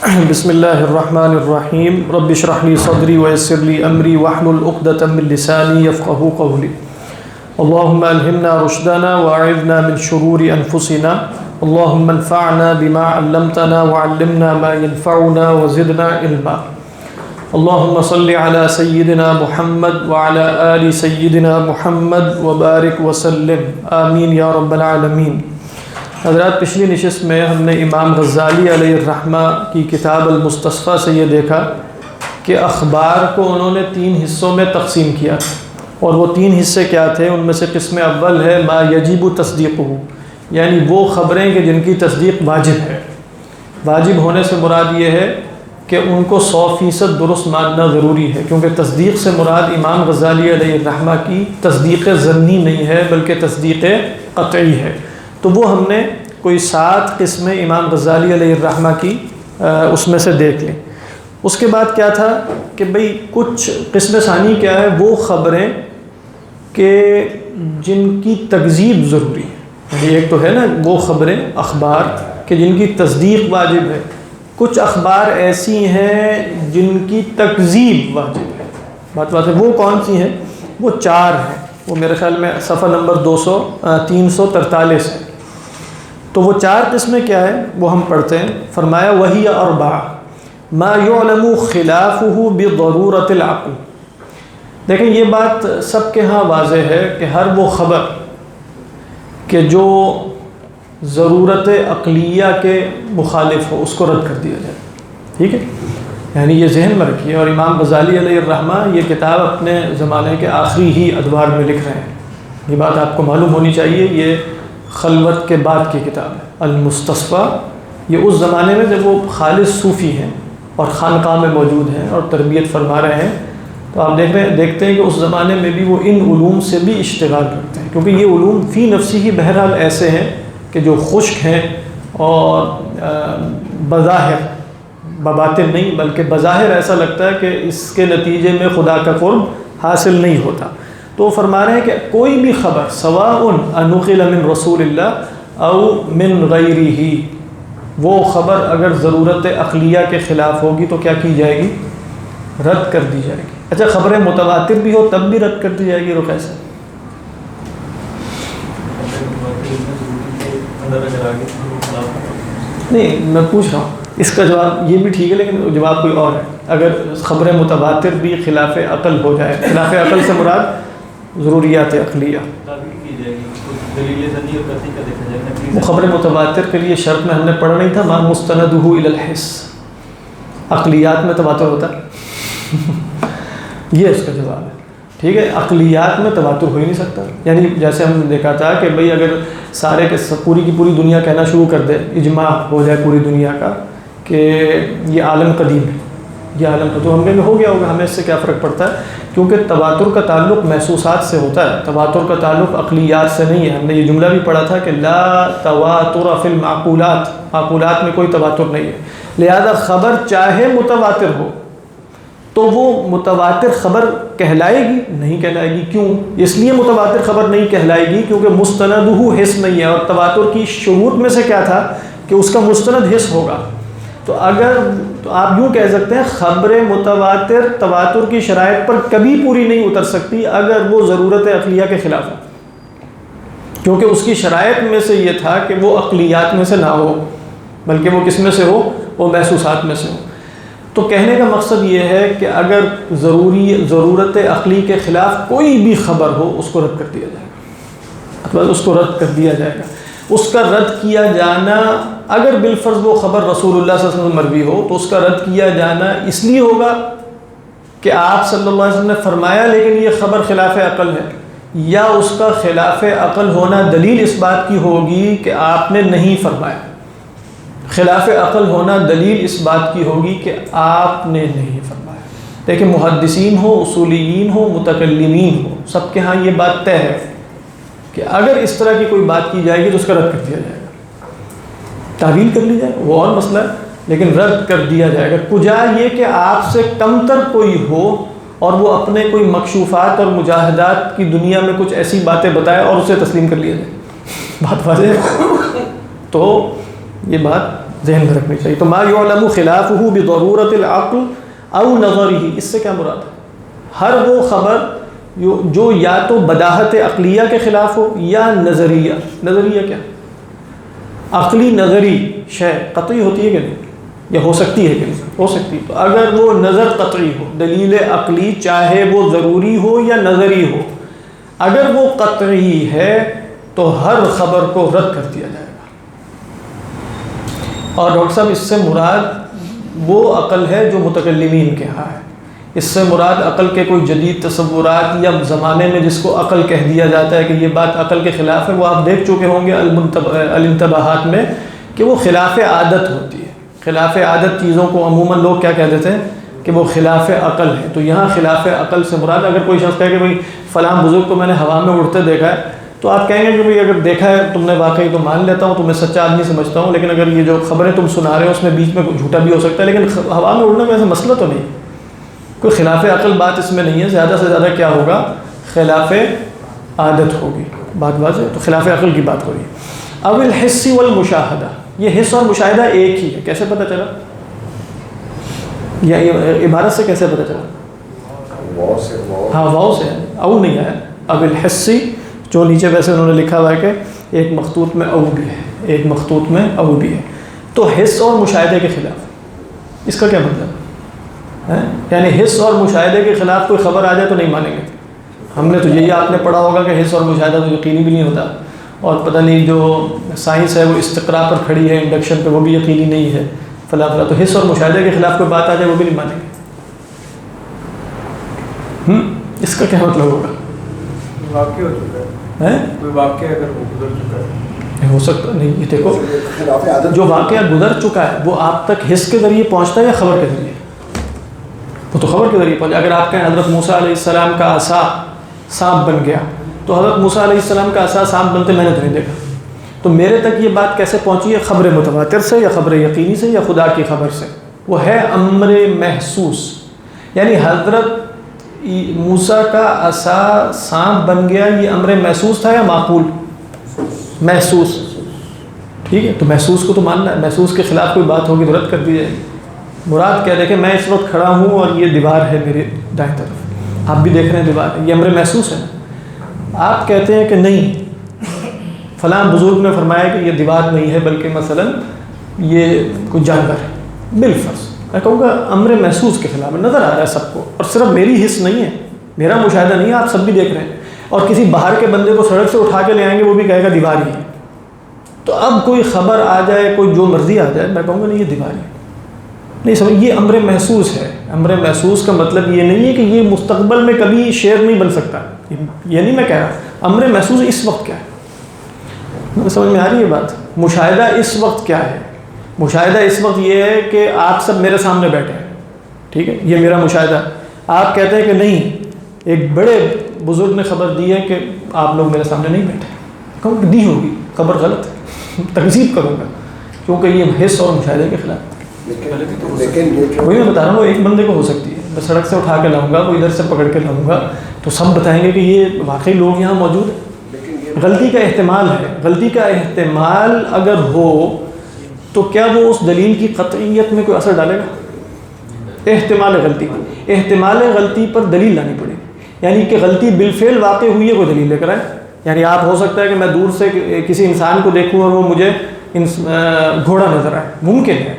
بسم اللہ الرحمن الرحیم رب اشرح لی صدری ویسر لی امری واحلل عقدۃ من لسانی یفقہوا قولی اللہم الہمنا رشدنا واعذنا من شرور انفسنا اللہم انفعنا بما علمتنا وعلمنا ما ينفعنا وزدنا علما اللہم صل علی سیدنا محمد وعلی آل سیدنا محمد وبارک وسلم آمین یا رب العالمین۔ حضرات، پچھلی نشست میں ہم نے امام غزالی علیہ الرحمہ کی کتاب المستصفیٰ سے یہ دیکھا کہ اخبار کو انہوں نے 3 حصوں میں تقسیم کیا، اور وہ 3 حصے کیا تھے؟ ان میں سے قسم اول ہے ما یجب تصدیقہ، یعنی وہ خبریں کہ جن کی تصدیق واجب ہے۔ واجب ہونے سے مراد یہ ہے کہ ان کو 100% درست ماننا ضروری ہے، کیونکہ تصدیق سے مراد امام غزالی علیہ الرحمہ کی تصدیق ظنی نہیں ہے بلکہ تصدیق قطعی ہے۔ تو وہ ہم نے کوئی 7 قسمیں امام غزالی علیہ الرحمہ کی اس میں سے دیکھ لیں۔ اس کے بعد کیا تھا کہ بھئی کچھ قسم ثانی کیا ہے؟ وہ خبریں کہ جن کی تکذیب ضروری ہے، یعنی ایک تو ہے نا وہ خبریں اخبار کہ جن کی تصدیق واجب ہے، کچھ اخبار ایسی ہیں جن کی تکذیب واجب ہے۔ بات ہے وہ کون سی ہیں؟ وہ 4 ہیں، وہ میرے خیال میں صفحہ نمبر 343 ہے۔ تو وہ 4 قسمیں کیا ہیں وہ ہم پڑھتے ہیں۔ فرمایا وہی اربع ما یعلم خلافہ بضرورۃ العقل۔ دیکھیں یہ بات سب کے ہاں واضح ہے کہ ہر وہ خبر کہ جو ضرورت عقلیہ کے مخالف ہو اس کو رد کر دیا جائے، ٹھیک ہے؟ یعنی یہ ذہن میں رکھیے، اور امام غزالی علیہ الرحمہ یہ کتاب اپنے زمانے کے آخری ہی ادوار میں لکھ رہے ہیں، یہ بات آپ کو معلوم ہونی چاہیے۔ یہ خلوت کے بعد کی کتاب ہے المستصفیٰ۔ یہ اس زمانے میں جب وہ خالص صوفی ہیں اور خانقاہ میں موجود ہیں اور تربیت فرما رہے ہیں، تو آپ دیکھتے ہیں کہ اس زمانے میں بھی وہ ان علوم سے بھی اشتغال کرتے ہیں، کیونکہ یہ علوم فی نفسی ہی بہرحال ایسے ہیں کہ جو خشک ہیں اور بظاہر بباطن نہیں بلکہ بظاہر ایسا لگتا ہے کہ اس کے نتیجے میں خدا کا قرب حاصل نہیں ہوتا۔ تو فرما رہے ہیں کہ کوئی بھی خبر سواء انقل من رسول اللہ او من غیرہ، وہ خبر اگر ضرورت عقلیہ کے خلاف ہوگی تو کیا کی جائے گی؟ رد کر دی جائے گی۔ اچھا، خبریں متواتر بھی ہو تب بھی رد کر دی جائے گی؟ رخ ایسا نہیں، میں پوچھ رہا ہوں، اس کا جواب یہ بھی ٹھیک ہے لیکن جواب کوئی اور ہے۔ اگر خبریں متواتر بھی خلاف عقل ہو جائے، خلاف عقل سے مراد ضروریات عقلیہ، وہ خبر متواتر کے لیے شرط میں ہم نے پڑھا نہیں تھا ما مستندہ الی الحس، عقلیات میں تواتر ہوتا ہے یہ اس کا جواب ہے، ٹھیک ہے؟ عقلیات میں تواتر ہو ہی نہیں سکتا، یعنی جیسے ہم نے دیکھا تھا کہ بھئی اگر سارے کے پوری کی پوری دنیا کہنا شروع کر دے، اجماع ہو جائے پوری دنیا کا کہ یہ عالم قدیم ہے، یہ عالم قدیم، تو ہم کہیں ہو گیا ہوگا، ہمیں اس سے کیا فرق پڑتا ہے؟ کیونکہ تواتر کا تعلق محسوسات سے ہوتا ہے، تواتر کا تعلق عقلیات سے نہیں ہے۔ ہم نے یہ جملہ بھی پڑھا تھا کہ لا تواتر فی المعقولات، معقولات میں کوئی تواتر نہیں ہے، لہذا خبر چاہے متواتر ہو تو وہ متواتر خبر کہلائے گی؟ نہیں کہلائے گی۔ کیوں؟ اس لیے متواتر خبر نہیں کہلائے گی کیونکہ مستندہ حس نہیں ہے، اور تواتر کی شروط میں سے کیا تھا کہ اس کا مستند حس ہوگا۔ تو آپ یوں کہہ سکتے ہیں خبر متواتر تواتر کی شرائط پر کبھی پوری نہیں اتر سکتی اگر وہ ضرورت عقلیہ کے خلاف ہے، کیونکہ اس کی شرائط میں سے یہ تھا کہ وہ عقلیات میں سے نہ ہو بلکہ وہ کس میں سے ہو؟ وہ محسوسات میں سے ہو۔ تو کہنے کا مقصد یہ ہے کہ اگر ضرورت عقلی کے خلاف کوئی بھی خبر ہو اس کو رد کر دیا جائے گا، اس کو رد کر دیا جائے گا۔ اس کا رد کیا جانا اگر بالفرض وہ خبر رسول اللہ صلی اللہ علیہ وسلم مروی ہو تو اس کا رد کیا جانا اس لیے ہوگا کہ آپ صلی اللہ علیہ وسلم نے فرمایا لیکن یہ خبر خلاف عقل ہے، یا اس کا خلاف عقل ہونا دلیل اس بات کی ہوگی کہ آپ نے نہیں فرمایا، خلاف عقل ہونا دلیل اس بات کی ہوگی کہ آپ نے نہیں فرمایا۔ دیکھیں محدثین ہو، اصولیین ہو، متکلمین ہو، سب کے ہاں یہ بات طے ہے کہ اگر اس طرح کی کوئی بات کی جائے گی تو اس کا رد کر دیا جائے گا، تعویل کر لی جائے وہ اور مسئلہ ہے، لیکن رد کر دیا جائے گا۔ کجا یہ کہ آپ سے کمتر کوئی ہو اور وہ اپنے کوئی مکشوفات اور مجاہدات کی دنیا میں کچھ ایسی باتیں بتائے اور اسے تسلیم کر لیا جائے، بات واضح ہے۔ تو یہ بات ذہن میں رکھنی چاہیے. تو ما یعلم خلافہ بضرورۃ العقل او نظرہ، اس سے کیا مراد ہے؟ ہر وہ خبر جو یا تو بداہت عقلیہ کے خلاف ہو یا نظریہ. نظریہ کیا؟ عقلی نظری شے قطعی ہوتی ہے کہ نہیں؟ یا ہو سکتی ہے کہ نہیں؟ ہو سکتی. تو اگر وہ نظر قطعی ہو، دلیل عقلی چاہے وہ ضروری ہو یا نظری ہو، اگر وہ قطعی ہے تو ہر خبر کو رد کر دیا جائے گا. اور ڈاکٹر صاحب اس سے مراد وہ عقل ہے جو متکلمین کے ہاں ہے. اس سے مراد عقل کے کوئی جدید تصورات یا زمانے میں جس کو عقل کہہ دیا جاتا ہے کہ یہ بات عقل کے خلاف ہے، وہ آپ دیکھ چکے ہوں گے الانتباہات میں کہ وہ خلاف عادت ہوتی ہے. خلاف عادت چیزوں کو عموماً لوگ کیا کہہ دیتے ہیں کہ وہ خلاف عقل ہے. تو یہاں خلاف عقل سے مراد اگر کوئی شخص کہے کہ بھائی فلاں بزرگ کو میں نے ہوا میں اڑتے دیکھا ہے، تو آپ کہیں گے کہ بھئی اگر دیکھا ہے تم نے واقعی تو مان لیتا ہوں، تمہیں سچا آدمی سمجھتا ہوں، لیکن اگر یہ جو خبریں تم سنا رہے ہو اس میں بیچ میں جھوٹا بھی ہو سکتا ہے، لیکن ہوا میں اڑنے میں ایسا مسئلہ تو نہیں، کوئی خلاف عقل بات اس میں نہیں ہے. زیادہ سے زیادہ کیا ہوگا؟ خلاف عادت ہوگی. بات واضح ہے؟ تو خلاف عقل کی بات ہو رہی ہے. اب الحس والمشاہدہ، یہ حس اور مشاہدہ ایک ہی ہے. کیسے پتہ چلا؟ یا عبارت سے کیسے پتہ چلا؟ ہاں واو سے ہے، او نہیں ہے. اب الحسی جو نیچے ویسے انہوں نے لکھا ہوا ہے کہ ایک مخطوط میں او بھی ہے، ایک مخطوط میں او بھی ہے. تو حس اور مشاہدے کے خلاف، اس کا کیا مطلب ہے؟ یعنی حس اور مشاہدے کے خلاف کوئی خبر آ جائے تو نہیں مانیں گے. ہم نے تو یہی آپ نے پڑھا ہوگا کہ حس اور مشاہدہ تو یقینی بھی نہیں ہوتا، اور پتہ نہیں جو سائنس ہے وہ استقراء پر کھڑی ہے، انڈکشن پہ، وہ بھی یقینی نہیں ہے، فلاں فلاں. تو حس اور مشاہدے کے خلاف کوئی بات آ جائے وہ بھی نہیں مانیں گے. اس کا کیا مطلب ہوگا؟ واقع ہو چکا ہے، کوئی واقعہ اگر وہ گزر چکا ہے، ہو سکتا نہیں. یہ دیکھو جو واقعہ گزر چکا ہے وہ آپ تک حس کے ذریعے پہنچتا ہے یا خبر کے ذریعے؟ وہ تو خبر کے ذریعے پہنچا. اگر آپ کہیں حضرت موسیٰ علیہ السلام کا عصا سانپ بن گیا، تو حضرت موسیٰ علیہ السلام کا عصا سانپ بنتے میں نے تو نہیں دیکھا، تو میرے تک یہ بات کیسے پہنچی ہے؟ خبر متواتر سے یا خبر یقینی سے یا خدا کی خبر سے؟ وہ ہے امر محسوس. یعنی حضرت موسیٰ کا عصا سانپ بن گیا، یہ امر محسوس تھا یا معقول؟ محسوس. ٹھیک ہے، تو محسوس کو تو ماننا ہے. محسوس کے خلاف کوئی بات ہوگی تو رد کر دی جائے گی. مراد کیا دیکھیں میں اس وقت کھڑا ہوں اور یہ دیوار ہے میرے دائیں طرف، آپ بھی دیکھ رہے ہیں دیوار ہے، یہ امر محسوس ہے. آپ کہتے ہیں کہ نہیں فلاں بزرگ نے فرمایا کہ یہ دیوار نہیں ہے بلکہ مثلا یہ کوئی جانور ہے، بالفرض میں کہوں گا امر محسوس کے خلاف نظر آ رہا ہے سب کو، اور صرف میری حس نہیں ہے، میرا مشاہدہ نہیں ہے، آپ سب بھی دیکھ رہے ہیں. اور کسی باہر کے بندے کو سڑک سے اٹھا کے لے آئیں گے وہ بھی کہے گا دیوار ہی ہے. تو اب کوئی خبر آ جائے، کوئی جو مرضی آ جائے، میں کہوں گا نہیں یہ دیوار ہے. نہیں سمجھ، یہ امر محسوس ہے. امر محسوس کا مطلب یہ نہیں ہے کہ یہ مستقبل میں کبھی شعر نہیں بن سکتا، یہ نہیں میں کہہ رہا. امر محسوس اس وقت کیا ہے؟ سمجھ میں آ رہی ہے بات؟ مشاہدہ اس وقت کیا ہے؟ مشاہدہ اس وقت یہ ہے کہ آپ سب میرے سامنے بیٹھے ہیں، ٹھیک ہے، یہ میرا مشاہدہ. آپ کہتے ہیں کہ نہیں ایک بڑے بزرگ نے خبر دی ہے کہ آپ لوگ میرے سامنے نہیں بیٹھے. کہوں کہ دی ہوگی، خبر غلط ہے، تکذیب کروں گا، کیونکہ یہ حس اور مشاہدے کے خلاف. وہی میں بتا رہا ہوں، وہ ایک بندے کو ہو سکتی ہے، میں سڑک سے اٹھا کے لاؤں گا، وہ ادھر سے پکڑ کے لاؤں گا، تو سب بتائیں گے کہ یہ واقعی لوگ یہاں موجود ہیں. غلطی کا احتمال ہے. غلطی کا احتمال اگر ہو تو کیا وہ اس دلیل کی قطعیت میں کوئی اثر ڈالے گا؟ احتمال غلطی، احتمال غلطی پر دلیل لانی پڑے گی. یعنی کہ غلطی بالفعل واقع ہوئی ہے، کوئی دلیل لے کر آئے. یعنی آپ ہو سکتا ہے کہ میں دور سے کسی انسان کو دیکھوں اور وہ مجھے گھوڑا نظر آئے، ممکن ہے،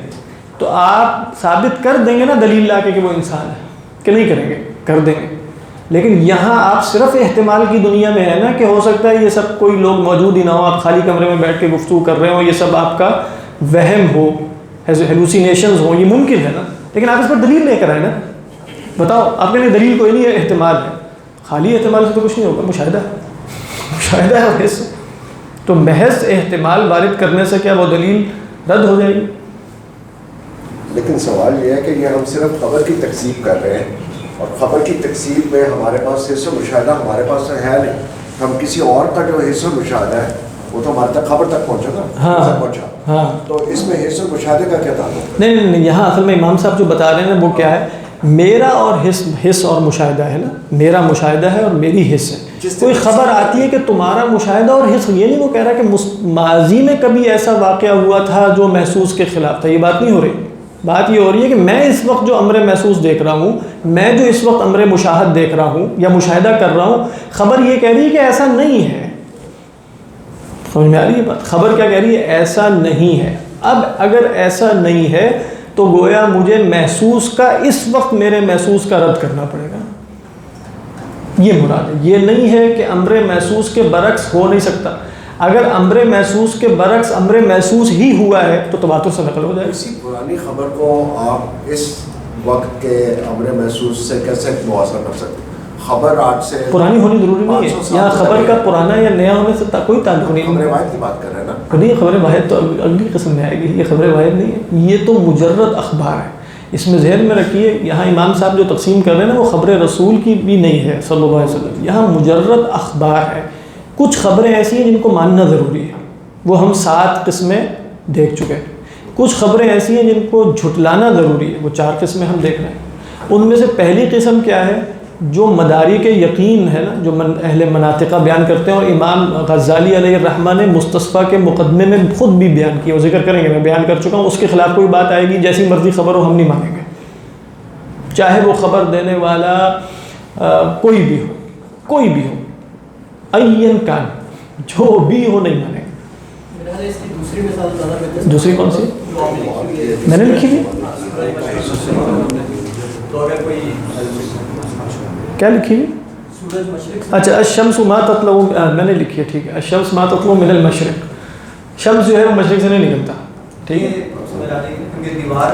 تو آپ ثابت کر دیں گے نا دلیل لا کے کہ وہ انسان ہے، کہ نہیں کریں گے؟ کر دیں گے. لیکن یہاں آپ صرف احتمال کی دنیا میں ہے نا، کہ ہو سکتا ہے یہ سب کوئی لوگ موجود ہی نہ ہو، آپ خالی کمرے میں بیٹھ کے گفتگو کر رہے ہو، یہ سب آپ کا وہم ہو، ہیلوسینیشنز ہوں، یہ ممکن ہے نا. لیکن آپ اس پر دلیل لے کر آئے نا. بتاؤ آپ کے لیے دلیل کوئی نہیں ہے، احتمال ہے. خالی احتمال سے تو کچھ نہیں ہوگا، مشاہدہ مشاہدہ ہے حس. تو محض احتمال وارد کرنے سے کیا وہ دلیل رد ہو جائے گی؟ لیکن سوال یہ ہے کہ یہ ہم صرف خبر کی تکذیب کر رہے ہیں، اور خبر کی تکذیب میں ہمارے پاس حس و مشاہدہ ہمارے پاس ہے نہیں. ہم کسی اور کا جو حس و مشاہدہ ہے وہ تو ہمارے تک خبر تک پہنچا نا، پہنچا. ہاں، تو اس میں حس و مشاہدے کا کیا تعلق؟ نہیں، یہاں اصل میں امام صاحب جو بتا رہے ہیں وہ کیا ہے؟ میرا اور حس اور مشاہدہ ہے نا، میرا مشاہدہ ہے اور میری حس ہے. کوئی خبر آتی ہے کہ تمہارا مشاہدہ اور حس، یہ نہیں وہ کہہ رہا کہ ماضی میں کبھی ایسا واقعہ ہوا تھا جو محسوس کے خلاف تھا، یہ بات نہیں ہو رہی. بات یہ ہو رہی ہے کہ میں اس وقت جو امر محسوس دیکھ رہا ہوں، میں جو اس وقت امر مشاہد دیکھ رہا ہوں یا مشاہدہ کر رہا ہوں، خبر یہ کہہ رہی ہے کہ ایسا نہیں ہے. سمجھ میں آ رہی ہے بات؟ خبر کیا کہہ رہی ہے؟ ایسا نہیں ہے. اب اگر ایسا نہیں ہے تو گویا مجھے محسوس کا اس وقت میرے محسوس کا رد کرنا پڑے گا. یہ مراد ہے. یہ نہیں ہے کہ امر محسوس کے برعکس ہو نہیں سکتا. اگر امر محسوس کے برعکس امر محسوس ہی ہوا ہے تو تواتر سے نقل ہو جائے. اسی پرانی خبر کو آپ اس وقت کے امر محسوس سے کیسے موازنہ کر سکتے؟ خبر آج سے پرانی ہونی ضروری نہیں ہے. یہاں خبر کا پرانا یا نیا ہونے سے کوئی تعلق نہیں. خبر واحد کی بات کر رہے ہیں نا. نہیں، خبر واحد تو اگلی قسم میں آئے گی. یہ خبر واحد نہیں ہے، یہ تو مجرد اخبار ہے. اس میں ذہن میں رکھیے، یہاں امام صاحب جو تقسیم کر رہے ہیں نا، وہ خبر رسول کی بھی نہیں ہے صلی اللہ علیہ وسلم. یہاں مجرد اخبار ہے. کچھ خبریں ایسی ہیں جن کو ماننا ضروری ہے، وہ ہم 7 قسمیں دیکھ چکے ہیں. کچھ خبریں ایسی ہیں جن کو جھٹلانا ضروری ہے، وہ 4 قسمیں ہم دیکھ رہے ہیں. ان میں سے پہلی قسم کیا ہے؟ جو مدارک یقین ہے نا، جو اہل مناطقہ بیان کرتے ہیں، اور امام غزالی علیہ الرحمہ نے مستصفیٰ کے مقدمے میں خود بھی بیان کیا، وہ ذکر کریں گے، میں بیان کر چکا ہوں. اس کے خلاف کوئی بات آئے گی، جیسی مرضی خبر ہو ہم نہیں مانیں گے، چاہے وہ خبر دینے والا کوئی بھی ہو، کوئی بھی ہو، این کان، جو بھی ہو نہیں مانیں گے. دوسری کون سی میں نے لکھی تھی؟ کیا لکھی ہے؟ اچھا، الشمس ما تطلع، میں نے لکھی ہے، ٹھیک ہے. الشمس ما تطلع من المشرق. شمس جو ہے وہ مشرق سے نہیں نکلتا، ٹھیک ہے.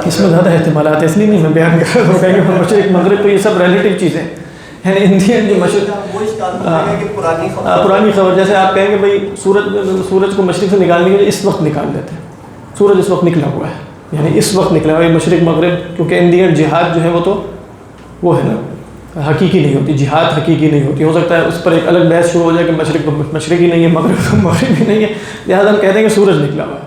اس میں زیادہ احتمالات ہیں، اس لیے نہیں میں بیان کر رہا ہوں. کہیں گے مشرق مغرب، تو یہ سب ریلیٹیو چیزیں ہیں. انڈین جو مشرق پرانی خبر، جیسے آپ کہیں گے بھائی سورج کو مشرق سے نکالنے کے لیے اس وقت نکال دیتے ہیں، سورج اس وقت نکلا ہوا ہے، یعنی اس وقت نکلا ہوا ہے. مشرق مغرب، کیونکہ انڈین جہاد جو ہے وہ تو وہ ہے نا، حقیقی نہیں ہوتی. جہاد حقیقی نہیں ہوتی. ہو سکتا ہے اس پر ایک الگ بحث شروع ہو جائے کہ مشرق تو مشرقی نہیں ہے، مغرب تو مغربی نہیں ہے. لہٰذا ہم کہتے ہیں کہ سورج نکلا ہوا ہے.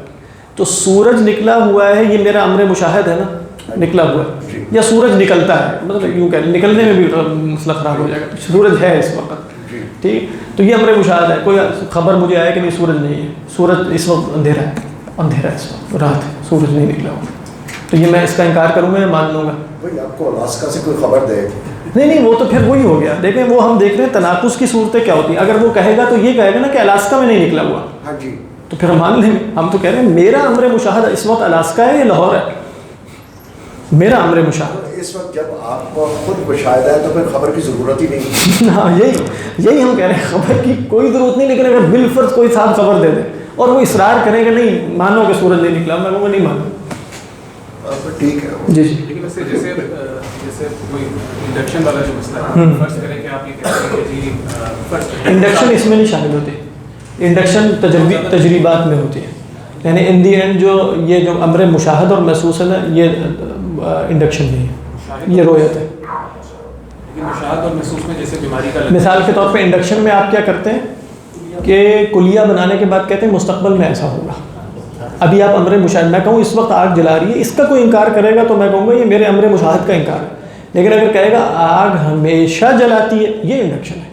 تو سورج نکلا ہوا ہے، یہ میرا امر مشاہد ہے نا، نکلا ہوا ہے. یا سورج نکلتا ہے، مطلب یوں کہ نکلنے میں بھی مسئلہ خراب ہو جائے گا. سورج ہے اس وقت، ٹھیک. تو یہ امر مشاہد ہے. کوئی خبر مجھے آئے کہ نہیں سورج نہیں ہے، سورج اس وقت اندھیرا ہے، اندھیرا ہے اس وقت، رات ہے، سورج نہیں نکلا ہوا، تو یہ میں اس کا انکار کروں گا یا مان لوں گا؟ بھائی آپ کو الاسکا سے کوئی خبر دے؟ نہیں، وہ تو پھر وہی ہو گیا. دیکھیں وہ ہم دیکھ رہے ہیں تناقض کی صورتیں کیا ہوتی ہیں. اگر وہ کہے گا تو یہ کہے گا نا کہ الاسکا میں نہیں نکلا ہوا، ہاں جی، تو پھر ہم مان لیں گے. ہم تو کہہ رہے ہیں میرا امر مشاہدہ اس وقت الاسکا ہے یا لاہور ہے، میرا امر مشاہدہ اس وقت جب آپ کو خود مشاہدہ ہے تو پھر خبر کی ضرورت ہی نہیں. ہاں، یہی ہم کہہ رہے ہیں، خبر کی کوئی ضرورت نہیں. لیکن اگر بالفرض کوئی صاحب خبر دے دے اور وہ اصرار کرے گا نہیں مانو کہ سورج نہیں نکلا، میں کہوں گا نہیں مانو. ٹھیک ہے جی. لیکن ویسے جیسے کوئی انڈکشن والا جو مسئلہ ہے، فرض کریں کہ آپ یہ کہتے ہیں کہ جی انڈکشن اس میں نہیں شامل ہوتی. انڈکشن تجربات میں ہوتی ہے. یعنی ان دی اینڈ جو یہ جو امر مشاہد اور محسوس ہے نا، یہ انڈکشن نہیں ہے، یہ رویت ہے. لیکن مشاہد اور محسوس میں جیسے بیماری کا مثال کے طور پہ انڈکشن میں آپ کیا کرتے ہیں کہ کلیہ بنانے کے بعد کہتے ہیں مستقبل میں ایسا ہوگا. ابھی آپ امر مشاہد، میں کہوں اس وقت آگ جلا رہی ہے، اس کا کوئی انکار کرے گا تو میں کہوں گا یہ میرے امر مشاہد کا انکار ہے. لیکن اگر کہے گا آگ ہمیشہ جلاتی ہے، یہ انڈکشن ہے.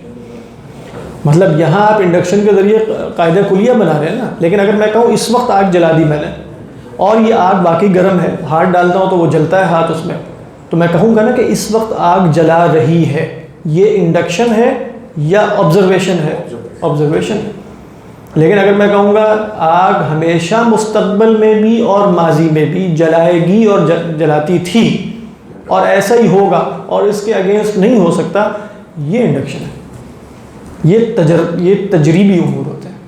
مطلب یہاں آپ انڈکشن کے ذریعے قاعدہ کلیہ بنا رہے ہیں نا. لیکن اگر میں کہوں اس وقت آگ جلا دی میں نے اور یہ آگ باقی گرم ہے، ہاتھ ڈالتا ہوں تو وہ جلتا ہے ہاتھ اس میں، تو میں کہوں گا نا کہ اس وقت آگ جلا رہی ہے. یہ انڈکشن ہے یا آبزرویشن ہے؟ آبزرویشن ہے. لیکن اگر میں کہوں گا آگ ہمیشہ مستقبل میں بھی اور ماضی میں بھی جلائے گی اور جلاتی تھی اور ایسا ہی ہوگا اور اس کے اگینسٹ نہیں ہو سکتا، یہ انڈکشن ہے. یہ تجریبی امور ہوتے ہیں.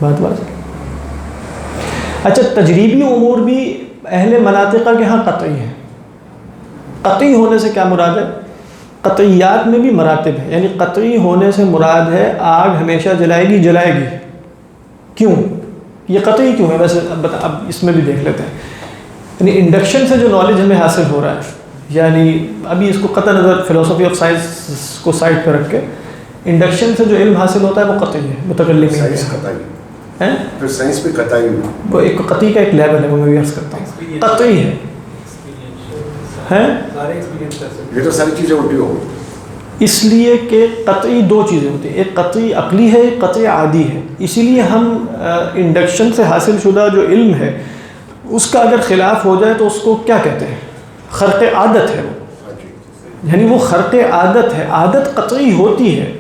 بات اچھا، تجریبی امور بھی اہل مناطقہ کے ہاں قطعی ہیں. قطعی ہونے سے کیا مراد ہے؟ قطعیات میں بھی مراتب ہیں. یعنی قطعی ہونے سے مراد ہے آگ ہمیشہ جلائے گی. کیوں یہ قطعی کیوں ہے؟ ویسے اب اس میں بھی دیکھ لیتے ہیں. یعنی انڈکشن سے جو نالج ہمیں حاصل ہو رہا ہے، یعنی ابھی اس کو قطع نظر فلسفی آف سائنس کو سائڈ پہ رکھ کے انڈکشن سے جو علم حاصل ہوتا ہے وہ قطعی ہے. متکلمین سائنس قطعی ہے، پھر سائنس بھی قطعی ہے. وہ ایک قطعی کا ایک لیول ہے، وہ میں بھی عرض کرتا ہوں قطعی ہے. یہ تو ساری چیزیں الٹی ہو گئی. اس لیے کہ قطعی دو چیزیں ہوتی ہیں، ایک قطعی عقلی ہے، ایک قطعی عادی ہے. اسی لیے ہم انڈکشن سے حاصل شدہ جو علم ہے اس کا اگر خلاف ہو جائے تو اس کو کیا کہتے ہیں؟ خرق عادت ہے وہ، یعنی وہ خرق عادت ہے. عادت قطعی ہوتی ہے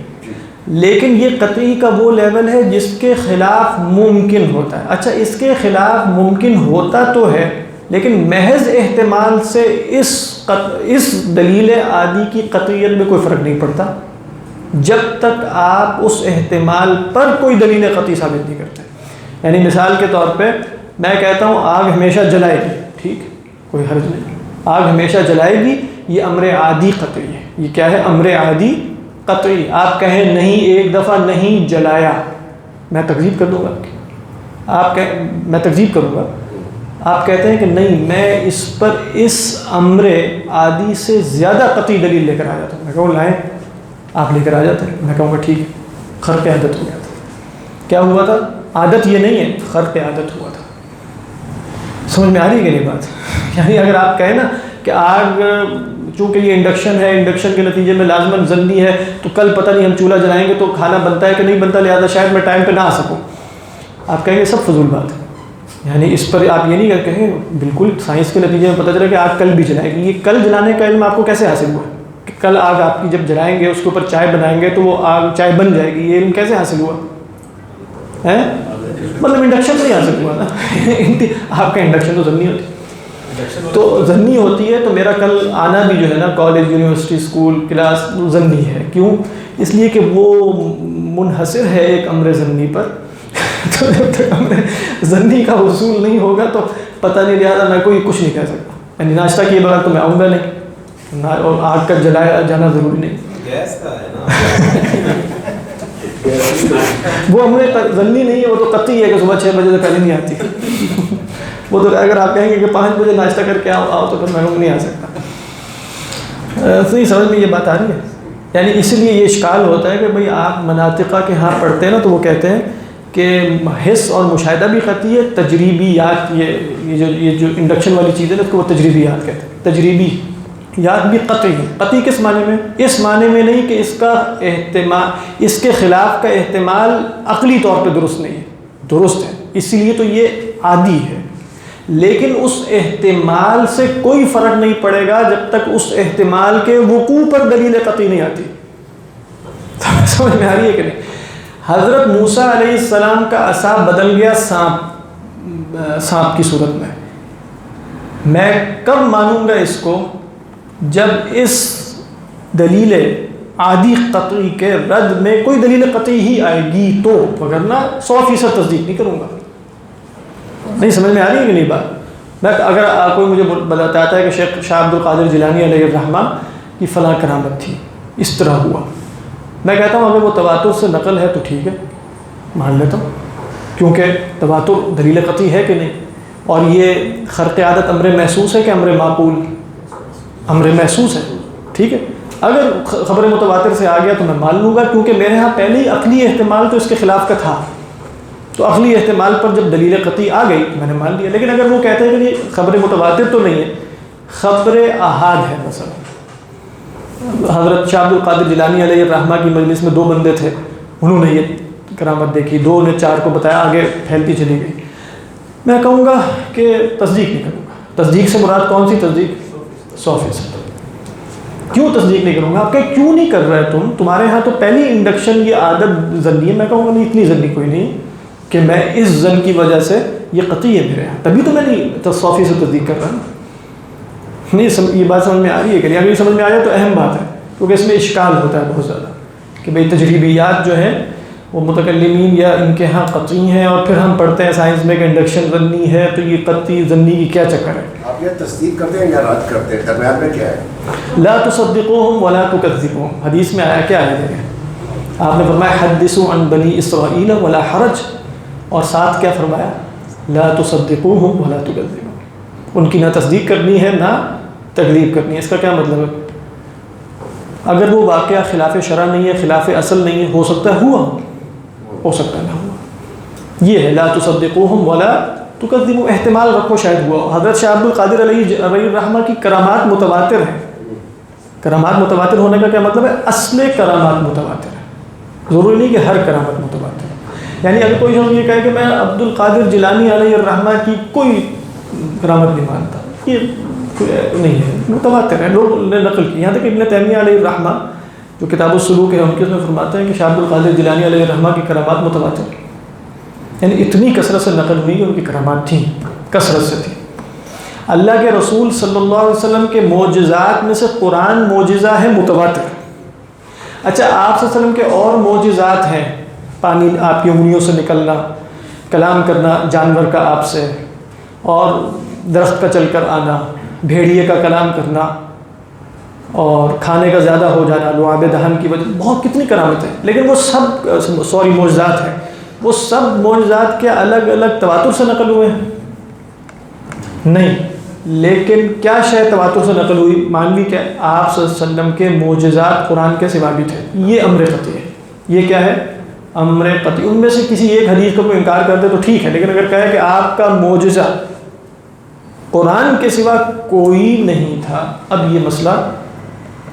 لیکن یہ قطعی کا وہ لیول ہے جس کے خلاف ممکن ہوتا ہے. اچھا اس کے خلاف ممکن ہوتا تو ہے لیکن محض احتمال سے اس دلیل عادی کی قطعیت میں کوئی فرق نہیں پڑتا جب تک آپ اس احتمال پر کوئی دلیل قطعی ثابت نہیں کرتے. یعنی مثال کے طور پہ میں کہتا ہوں آگ ہمیشہ جلائے گی، ٹھیک، کوئی حرج نہیں، آگ ہمیشہ جلائے گی، یہ امر عادی قطعی ہے. یہ کیا ہے؟ امر عادی قطعی. آپ کہیں نہیں، ایک دفعہ نہیں جلایا، میں تکذیب کر دوں گا. میں تکذیب کروں گا. آپ کہتے ہیں کہ نہیں، میں اس پر اس امر عادی سے زیادہ قطعی دلیل لے کر آ جاتا ہوں. میں کہوں لائیں، آپ لے کر آ جاتے ہیں. میں کہوں گا ٹھیک ہے، خرق عادت ہو گیا تھا. کیا ہوا تھا؟ عادت یہ نہیں ہے، خرق عادت ہوا تھا. سمجھ میں آ رہی ہے کہ نہیں بات؟ یعنی اگر آپ کہیں نا کہ آگ چونکہ یہ انڈکشن ہے، انڈکشن کے نتیجے میں لازماً ضنی ہے، تو کل پتہ نہیں ہم چولہا جلائیں گے تو کھانا بنتا ہے کہ نہیں بنتا، لہٰذا شاید میں ٹائم پہ نہ آ سکوں. آپ کہیں گے سب فضول بات ہے. یعنی اس پر آپ یہ نہیں کہیں بالکل سائنس کے نتیجے میں پتہ چلا کہ آگ کل بھی جلائے گی. یہ کل جلانے کا علم آپ کو کیسے حاصل ہوا کہ کل آگ آپ کی جب جلائیں گے اس کے اوپر چائے بنائیں گے تو وہ آگ چائے بن جائے گی؟ یہ علم کیسے حاصل ہوا ہے؟ مطلب انڈکشن نہیں حاصل ہوا نا. آپ کا انڈکشن تو ضنی ہوتی تو ضنی ہوتی ہے، تو میرا کل آنا بھی جو ہے نا کالج، یونیورسٹی، اسکول، کلاس ضنی ہے. کیوں؟ اس لیے کہ وہ منحصر ہے ایک امر ضنی پر. تو جب تک امر ضنی کا حصول نہیں ہوگا تو پتہ نہیں، لہٰذا میں کوئی کچھ نہیں کہہ سکتا. یعنی ناشتہ کیے بغیر تو میں آؤں گا نہیں، اور آگ کا جلایا جانا ضروری نہیں. گیس کا ہے نا. وہ امر ضنی نہیں ہے، وہ تو قطعی ہے کہ صبح 6 بجے سے پہلے نہیں آتی. وہ تو اگر آپ کہیں گے کہ 5 بجے ناشتہ کر کے آؤ تو پھر میں نہیں آ سکتا. صحیح سمجھ میں یہ بات آ رہی ہے؟ یعنی اس لیے یہ اشکال ہوتا ہے کہ بھئی آپ مناطقہ کے ہاں پڑھتے ہیں نا تو وہ کہتے ہیں کہ حس اور مشاہدہ بھی قطعی ہے، تجریبیات، یہ جو انڈکشن والی چیز ہے نا اس کو وہ تجریبیات کہتے ہیں. تجریبیات بھی قطعی ہے. قطعی کس معنی میں؟ اس معنی میں نہیں کہ اس کا احتمال، اس کے خلاف کا احتمال عقلی طور پہ درست نہیں ہے، درست ہے، اسی لیے تو یہ عادی ہے. لیکن اس احتمال سے کوئی فرق نہیں پڑے گا جب تک اس احتمال کے وقوع پر دلیل قطعی نہیں آتی. سمجھ میں آ رہی ہے کہ نہیں؟ حضرت موسیٰ علیہ السلام کا عصا بدل گیا سانپ کی صورت میں. میں کب مانوں گا اس کو؟ جب اس دلیل عادی قطعی کے رد میں کوئی دلیل قطعی ہی آئے گی تو، وگرنہ 100% تصدیق نہیں کروں گا. نہیں سمجھ میں آ رہی ہے کہ نہیں بات؟ میں اگر کوئی مجھے بتاتا ہے کہ شیخ شاہ عبد القادر جیلانی علیہ الرحمہ کی فلاں کرامت تھی، اس طرح ہوا، میں کہتا ہوں اگر وہ تواتر سے نقل ہے تو ٹھیک ہے، مان لیتا ہوں، کیونکہ تواتر دلیل قطعی ہے کہ نہیں. اور یہ خرق عادت امر محسوس ہے کہ امر معقول؟ امر محسوس ہے، ٹھیک ہے. اگر خبر متواتر سے آ گیا تو میں مان لوں گا، کیونکہ میرے ہاں پہلے ہی عقلی احتمال تو اس کے خلاف کا تھا، تو عقلی احتمال پر جب دلیل قطعی آ گئی میں نے مان لیا. لیکن اگر وہ کہتے ہیں کہ یہ خبر متواتر تو نہیں ہے، خبر احاد ہے. مثلا حضرت شاہ عبد القادر جیلانی علیہ الرحمہ کی مجلس میں 2 بندے تھے، انہوں نے یہ کرامت دیکھی، 2 نے 4 کو بتایا، آگے پھیلتی چلی گئی. میں کہوں گا کہ تصدیق نہیں کروں گا. تصدیق سے مراد کون سی تصدیق؟ 100%. کیوں تصدیق نہیں کروں گا؟ آپ کہ کیوں نہیں کر رہے تمہارے ہاں تو پہلی انڈکشن یہ عادت ضنی ہے. میں کہوں گا نہیں، اتنی ضنی کوئی نہیں کہ میں اس ضن کی وجہ سے یہ قطعی ہے میرے یہاں، تبھی تو میں نہیں 100% تصدیق کر رہا ہوں. نہیں یہ بات سمجھ میں آ رہی ہے کہ نہیں؟ اگر یہ سمجھ میں آ جائے تو اہم بات ہے، کیونکہ اس میں اشکال ہوتا ہے بہت زیادہ کہ بھئی تجریبیات جو ہیں وہ متکلمین یا ان کے ہاں قطعی ہیں، اور پھر ہم پڑھتے ہیں سائنس میں کہ انڈکشن ضنی ہے، تو یہ قطعی ضنی کی کیا چکر ہے؟ آپ یہ تصدیق کرتے ہیں یا رد کرتے ہیں؟ درمیان میں کیا ہے؟ لا تصدقوهم ولا تکذبوهم. حدیث میں آیا کیا ہے؟ آپ نے فرمایا حدثوا عن بنی اسرائیل ولا حرج، اور ساتھ کیا فرمایا؟ لا تصدقوهم ولا تکذبوهم. ان کی نہ تصدیق کرنی ہے نہ تکذیب کرنی ہے. اس کا کیا مطلب ہے؟ اگر وہ واقعہ خلاف شرع نہیں ہے، خلاف اصل نہیں ہے، ہو سکتا ہے ہوا، ہو سکتا ہے نہ ہوا. یہ ہے لا تصدقوهم ولا تکذبوا. احتمال رکھو شاید ہوا. حضرت شاہ عبد القادر علیہ الرحمہ کی کرامات متواتر ہیں، کرامات متواتر ہونے کا کیا مطلب ہے؟ اصل کرامات متواتر ہے، ضروری نہیں کہ ہر کرامت متواتر ہے۔ یعنی اگر کوئی شخص یہ کہے کہ میں عبد القادر جیلانی علیہ الرحمہ کی کوئی کرامت نہیں مانتا، یہ نہیں ہے، متواتر ہے، لوگوں نے نقل کی۔ یہاں تک ابن تیمیہ علیہ الرحمہ جو کتاب السلوک ہے ان کے اس میں فرماتے ہیں کہ شاہ عبد القادر جیلانی علیہ الرحمہ کی کرامات متواتر، یعنی اتنی کثرت سے نقل ہوئی کہ ان کی کرامات تھیں، کثرت سے تھی۔ اللہ کے رسول صلی اللہ علیہ وسلم کے معجزات میں سے قرآن معجزہ ہے متواتر۔ اچھا، آپ صلی اللہ علیہ وسلم کے اور معجزات ہیں، پانی آپ کی انگلیوں سے نکلنا، کلام کرنا جانور کا آپ سے، اور درخت کا چل کر آنا، بھیڑیے کا کلام کرنا، اور کھانے کا زیادہ ہو جانا لعاب دہن کی وجہ، بہت کتنی کرامتیں، لیکن وہ سب معجزات ہیں، وہ سب معجزات کے الگ الگ تواتر سے نقل ہوئے ہیں؟ نہیں، لیکن کیا شے تواتر سے نقل ہوئی؟ مانوی کیا؟ آپ صلی اللہ علیہ وسلم کے معجزات قرآن کے سوا بھی تھے، یہ امر قطعی ہے۔ یہ کیا ہے؟ امر قطعی۔ ان میں سے کسی ایک حدیث کا کوئی انکار کر دے تو ٹھیک ہے، لیکن اگر کہے کہ آپ کا معجزہ قرآن کے سوا کوئی نہیں تھا، اب یہ مسئلہ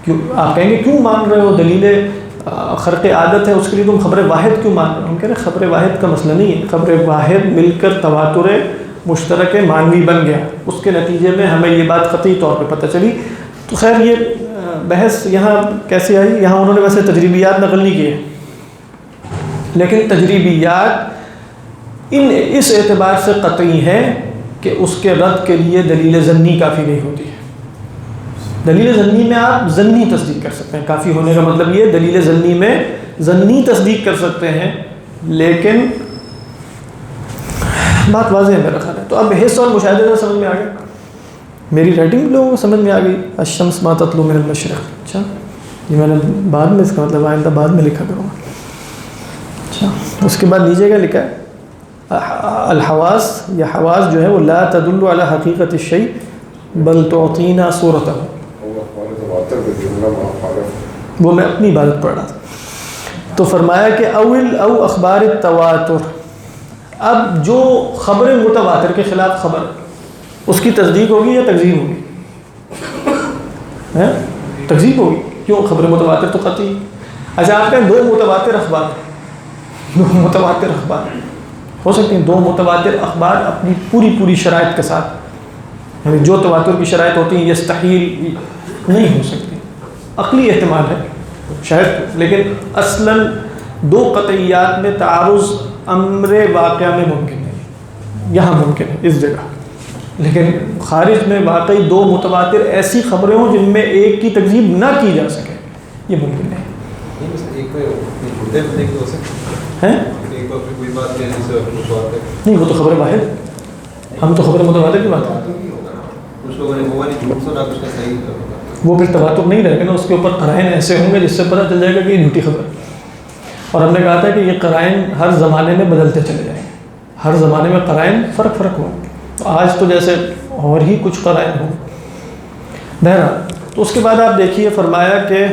کیوں؟ آپ کہیں گے کیوں مان رہے ہو؟ دلیل خرق عادت ہے، اس کے لیے تم خبر واحد کیوں مان رہے ہو؟ ہم کہہ رہے ہیں خبر واحد کا مسئلہ نہیں ہے، خبر واحد مل کر تواتر مشترک مانوی بن گیا، اس کے نتیجے میں ہمیں یہ بات قطعی طور پہ پتہ چلی۔ تو خیر یہ بحث یہاں کیسے آئی؟ یہاں انہوں نے ویسے تجریبیات نقل نہیں کیے، لیکن تجریبیات اس اعتبار سے قطعی ہیں کہ اس کے رد کے لیے دلیل ظنی کافی نہیں ہوتی ہے۔ دلیل ظنی میں آپ ظنی تصدیق کر سکتے ہیں، کافی ہونے کا مطلب یہ دلیل ظنی میں ظنی تصدیق کر سکتے ہیں، لیکن بات واضح ہے میرا خیال ہے۔ تو اب حس اور مشاہدے سے سمجھ میں آ گیا، میری رائٹنگ لوگوں کو سمجھ میں آ گئی۔ الشمس ما تطلع من المشرق، اچھا یہ میں نے بعد میں اس کا مطلب آئندہ بعد میں لکھا کروں گا۔ اچھا، اس کے بعد نیچے کیا لکھا ہے؟ الحواس یا حواس جو ہے وہ لا تدل علی حقیقت الشیء بل تعطینا صورتہ، وہ میں اپنی عبادت پڑھ رہا تھا۔ تو فرمایا کہ او اخبار التواتر، اب جو خبر متواتر کے خلاف خبر، اس کی تصدیق ہوگی یا تکذیب ہوگی؟ تکذیب ہوگی، کیوں؟ خبر متواتر تو قطعی۔ اچھا، آپ کہیں دو متواتر اخبار ہو سکتے ہیں، دو متواتر اخبار اپنی پوری شرائط کے ساتھ، یعنی جو تواتر کی شرائط ہوتی ہیں یستحیل نہیں ہو سکتی، عقلی احتمال ہے شاید، لیکن اصلاً دو قطعیات میں تعارض امر واقعہ میں ممکن نہیں، یہاں ممکن ہے اس جگہ، لیکن خارج میں واقعی دو متواتر ایسی خبریں ہوں جن میں ایک کی تکذیب نہ کی جا سکے، یہ ممکن نہیں ہے۔ نہیں، وہ تو خبر واحد، ہم تو خبر متواتر کی بات کرتے ہیں، وہ پھر تواتر نہیں رہے گا نا، اس کے اوپر قرائن ایسے ہوں گے جس سے پتہ چل جائے گا کہ یہ جھوٹی خبر ہے۔ اور ہم نے کہا تھا کہ یہ قرائن ہر زمانے میں بدلتے چلے جائیں گے، ہر زمانے میں قرائن فرق ہوں، تو آج تو جیسے اور ہی کچھ قرائن ہوں بہرحال۔ تو اس کے بعد آپ دیکھیے فرمایا کہ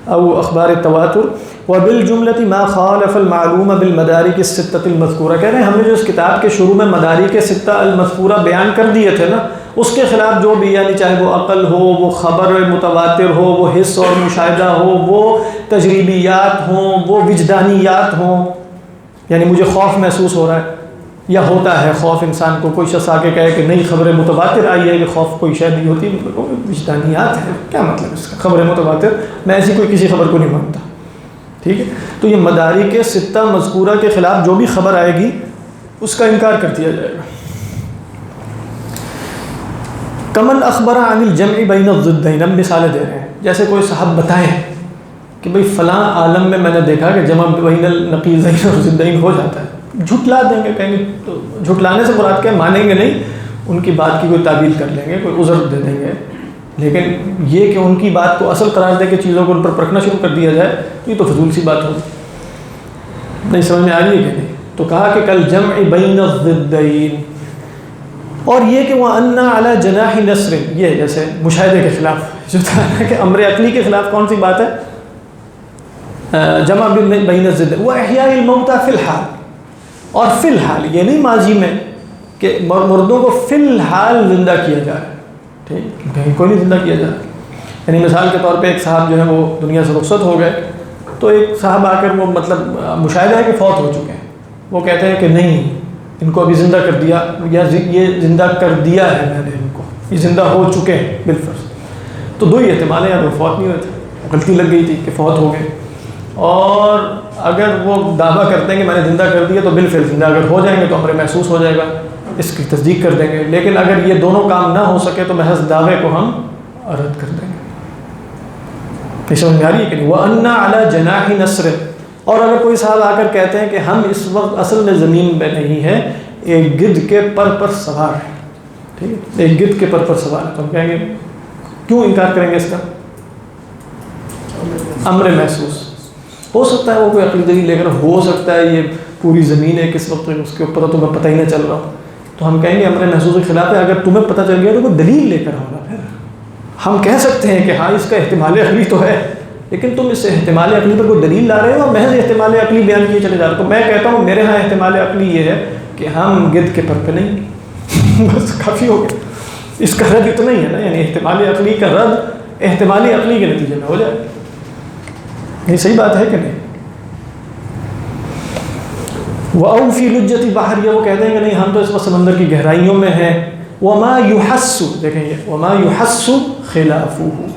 او اخبار التواتر وبالجملة ما خالف المعلوم بالمدارک الستۃ المذکورہ، کہہ رہے ہیں ہم نے جو اس کتاب کے شروع میں مدارک ستہ المذکورہ بیان کر دیے تھے نا، اس کے خلاف جو بھی، یعنی چاہے وہ عقل ہو، وہ خبر متواتر ہو، وہ حس اور مشاہدہ ہو، وہ تجریبیات ہوں، وہ وجدانیات ہوں، یعنی مجھے خوف محسوس ہو رہا ہے یا ہوتا ہے خوف انسان کو، کوئی شخص آ کے کہے کہ نہیں خبر متواتر آئی ہے کہ خوف کوئی شے نہیں ہوتی، وجدانیات ہے، کیا مطلب اس کا؟ خبر متواتر، میں ایسی کوئی کسی خبر کو نہیں مانتا، ٹھیک ہے؟ تو یہ مدارک ستہ مذکورہ کے خلاف جو بھی خبر آئے گی اس کا انکار کر دیا جائے گا۔ کمن اخبر عن الجمع بین الضدین، اب مثالیں دے رہے ہیں، جیسے کوئی صاحب بتائیں کہ بھئی فلاں عالم میں نے دیکھا کہ جمع بین النقیضین اور ضدین ہو جاتا ہے، جھٹلا دیں گے، کہیں گے تو جھٹلانے سے مراد کیا؟ مانیں گے نہیں، ان کی بات کی کوئی تعبیر کر لیں گے، کوئی عذر دے دیں گے، لیکن یہ کہ ان کی بات کو اصل قرار دے کے چیزوں کو ان پر پرکھنا شروع کر دیا جائے تو یہ تو فضول سی بات ہوگی۔ نہیں سمجھ میں آ رہی ہے کہ نہیں؟ تو کہا کہ کل جمع بین الضدین، اور یہ کہ وہ انا علی جناح نصر، یہ جیسے مشاہدے کے خلاف جو تھا کہ امر عقلی کے خلاف کون سی بات ہے؟ جمع بین الضدین وہ احیاء الموتى فی الحال، اور فی الحال یہ نہیں ماضی میں کہ مردوں کو فی الحال زندہ کیا جائے، ٹھیک، کوئی نہیں زندہ کیا جائے، یعنی مثال کے طور پہ ایک صاحب جو ہے وہ دنیا سے رخصت ہو گئے، تو ایک صاحب آ کر وہ مطلب مشاہدہ ہے کہ فوت ہو چکے ہیں، وہ کہتے ہیں کہ نہیں ان کو ابھی زندہ کر دیا، یا یہ زندہ کر دیا ہے میں نے ان کو، یہ زندہ ہو چکے ہیں بالفرض. تو دو ہی احتمال ہیں، یا وہ فوت نہیں ہوئے تھے، غلطی لگ گئی تھی کہ فوت ہو گئے، اور اگر وہ دعویٰ کرتے ہیں کہ میں نے زندہ کر دیا تو بالفعل زندہ اگر ہو جائیں گے تو امر محسوس ہو جائے گا، اس کی تصدیق کر دیں گے. لیکن اگر یہ دونوں کام نہ ہو سکے تو محض دعوے کو ہم رد کر دیں گے. یہ سمجھ میں آ رہی ہے کہ نہیں؟ وَأَنَّا عَلَى جَنَاحِ نَصْرٍ. اور اگر کوئی صاحب آ کر کہتے ہیں کہ ہم اس وقت اصل میں زمین میں نہیں ہیں، ایک گدھ کے پر سوار ہیں، ٹھیک ہے، ایک گدھ کے پر سوار ہے، تو ہم کہیں گے کیوں انکار کریں گے اس کا؟ امر محسوس. ہو سکتا ہے وہ کوئی عقلی دلیل لے کر، ہو سکتا ہے یہ پوری زمین ہے کس وقت اس کے اوپر تو تمہیں پتہ ہی نہ چل رہا، تو ہم کہیں گے امر محسوس کے خلاف ہے. اگر تمہیں پتہ چل گیا تو کوئی دلیل لے کر آنا. پھر ہم کہہ سکتے ہیں کہ ہاں اس کا احتمال عقلی تو ہے، لیکن تم اس احتمال عقلی پر کوئی دلیل لا رہے ہو اور محض احتمال عقلی بیان کیے چلے جا رہے ہو. تو میں کہتا ہوں میرے ہاں احتمال عقلی یہ ہے کہ ہم گدھ کے پر پہ نہیں. بس کافی ہو گیا. اس کا رد اتنا ہی ہے نا، یعنی احتمال عقلی کا رد احتمال عقلی کے نتیجے میں ہو جائے. یہ صحیح بات ہے کہ نہیں؟ وَأَوْفِي لُجَّةِ بَحْرِيَّ. وہ کہتے ہیں کہ نہیں ہم تو اس وقت سمندر کی گہرائیوں میں ہیں. وَمَا يُحَسُّ. دیکھیں یہ وَمَا يُحَسُّ خِلَافُهُ.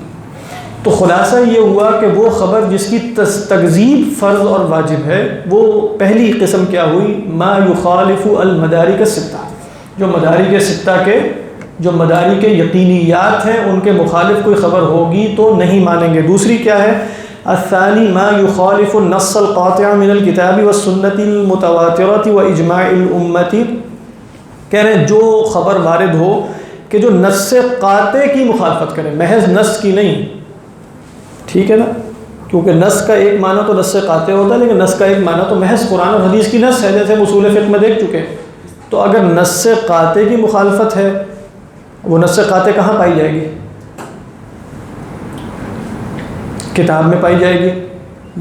تو خلاصہ یہ ہوا کہ وہ خبر جس کی تکذیب فرض اور واجب ہے، وہ پہلی قسم کیا ہوئی؟ ما یخالف المدارک الستہ. جو مدارک ستہ کے جو مدارک یقینیات ہیں ان کے مخالف کوئی خبر ہوگی تو نہیں مانیں گے. دوسری کیا ہے؟ الثانی ما یخالف النص القاطع من الکتاب والسنة المتواترة واجماع الامت. کہہ رہے ہیں جو خبر وارد ہو کہ جو نص قاطع کی مخالفت کرے، محض نص کی نہیں. ٹھیک ہے نا؟ کیونکہ نص کا ایک معنی تو نص قاطع ہوتا ہے، لیکن نص کا ایک معنی تو محض قرآن اور حدیث کی نص ہے، جیسے ہم اصول فقہ میں دیکھ چکے ہیں. تو اگر نص قاطع کی مخالفت ہے، وہ نص قاطع کہاں پائی جائے گی؟ کتاب میں پائی جائے گی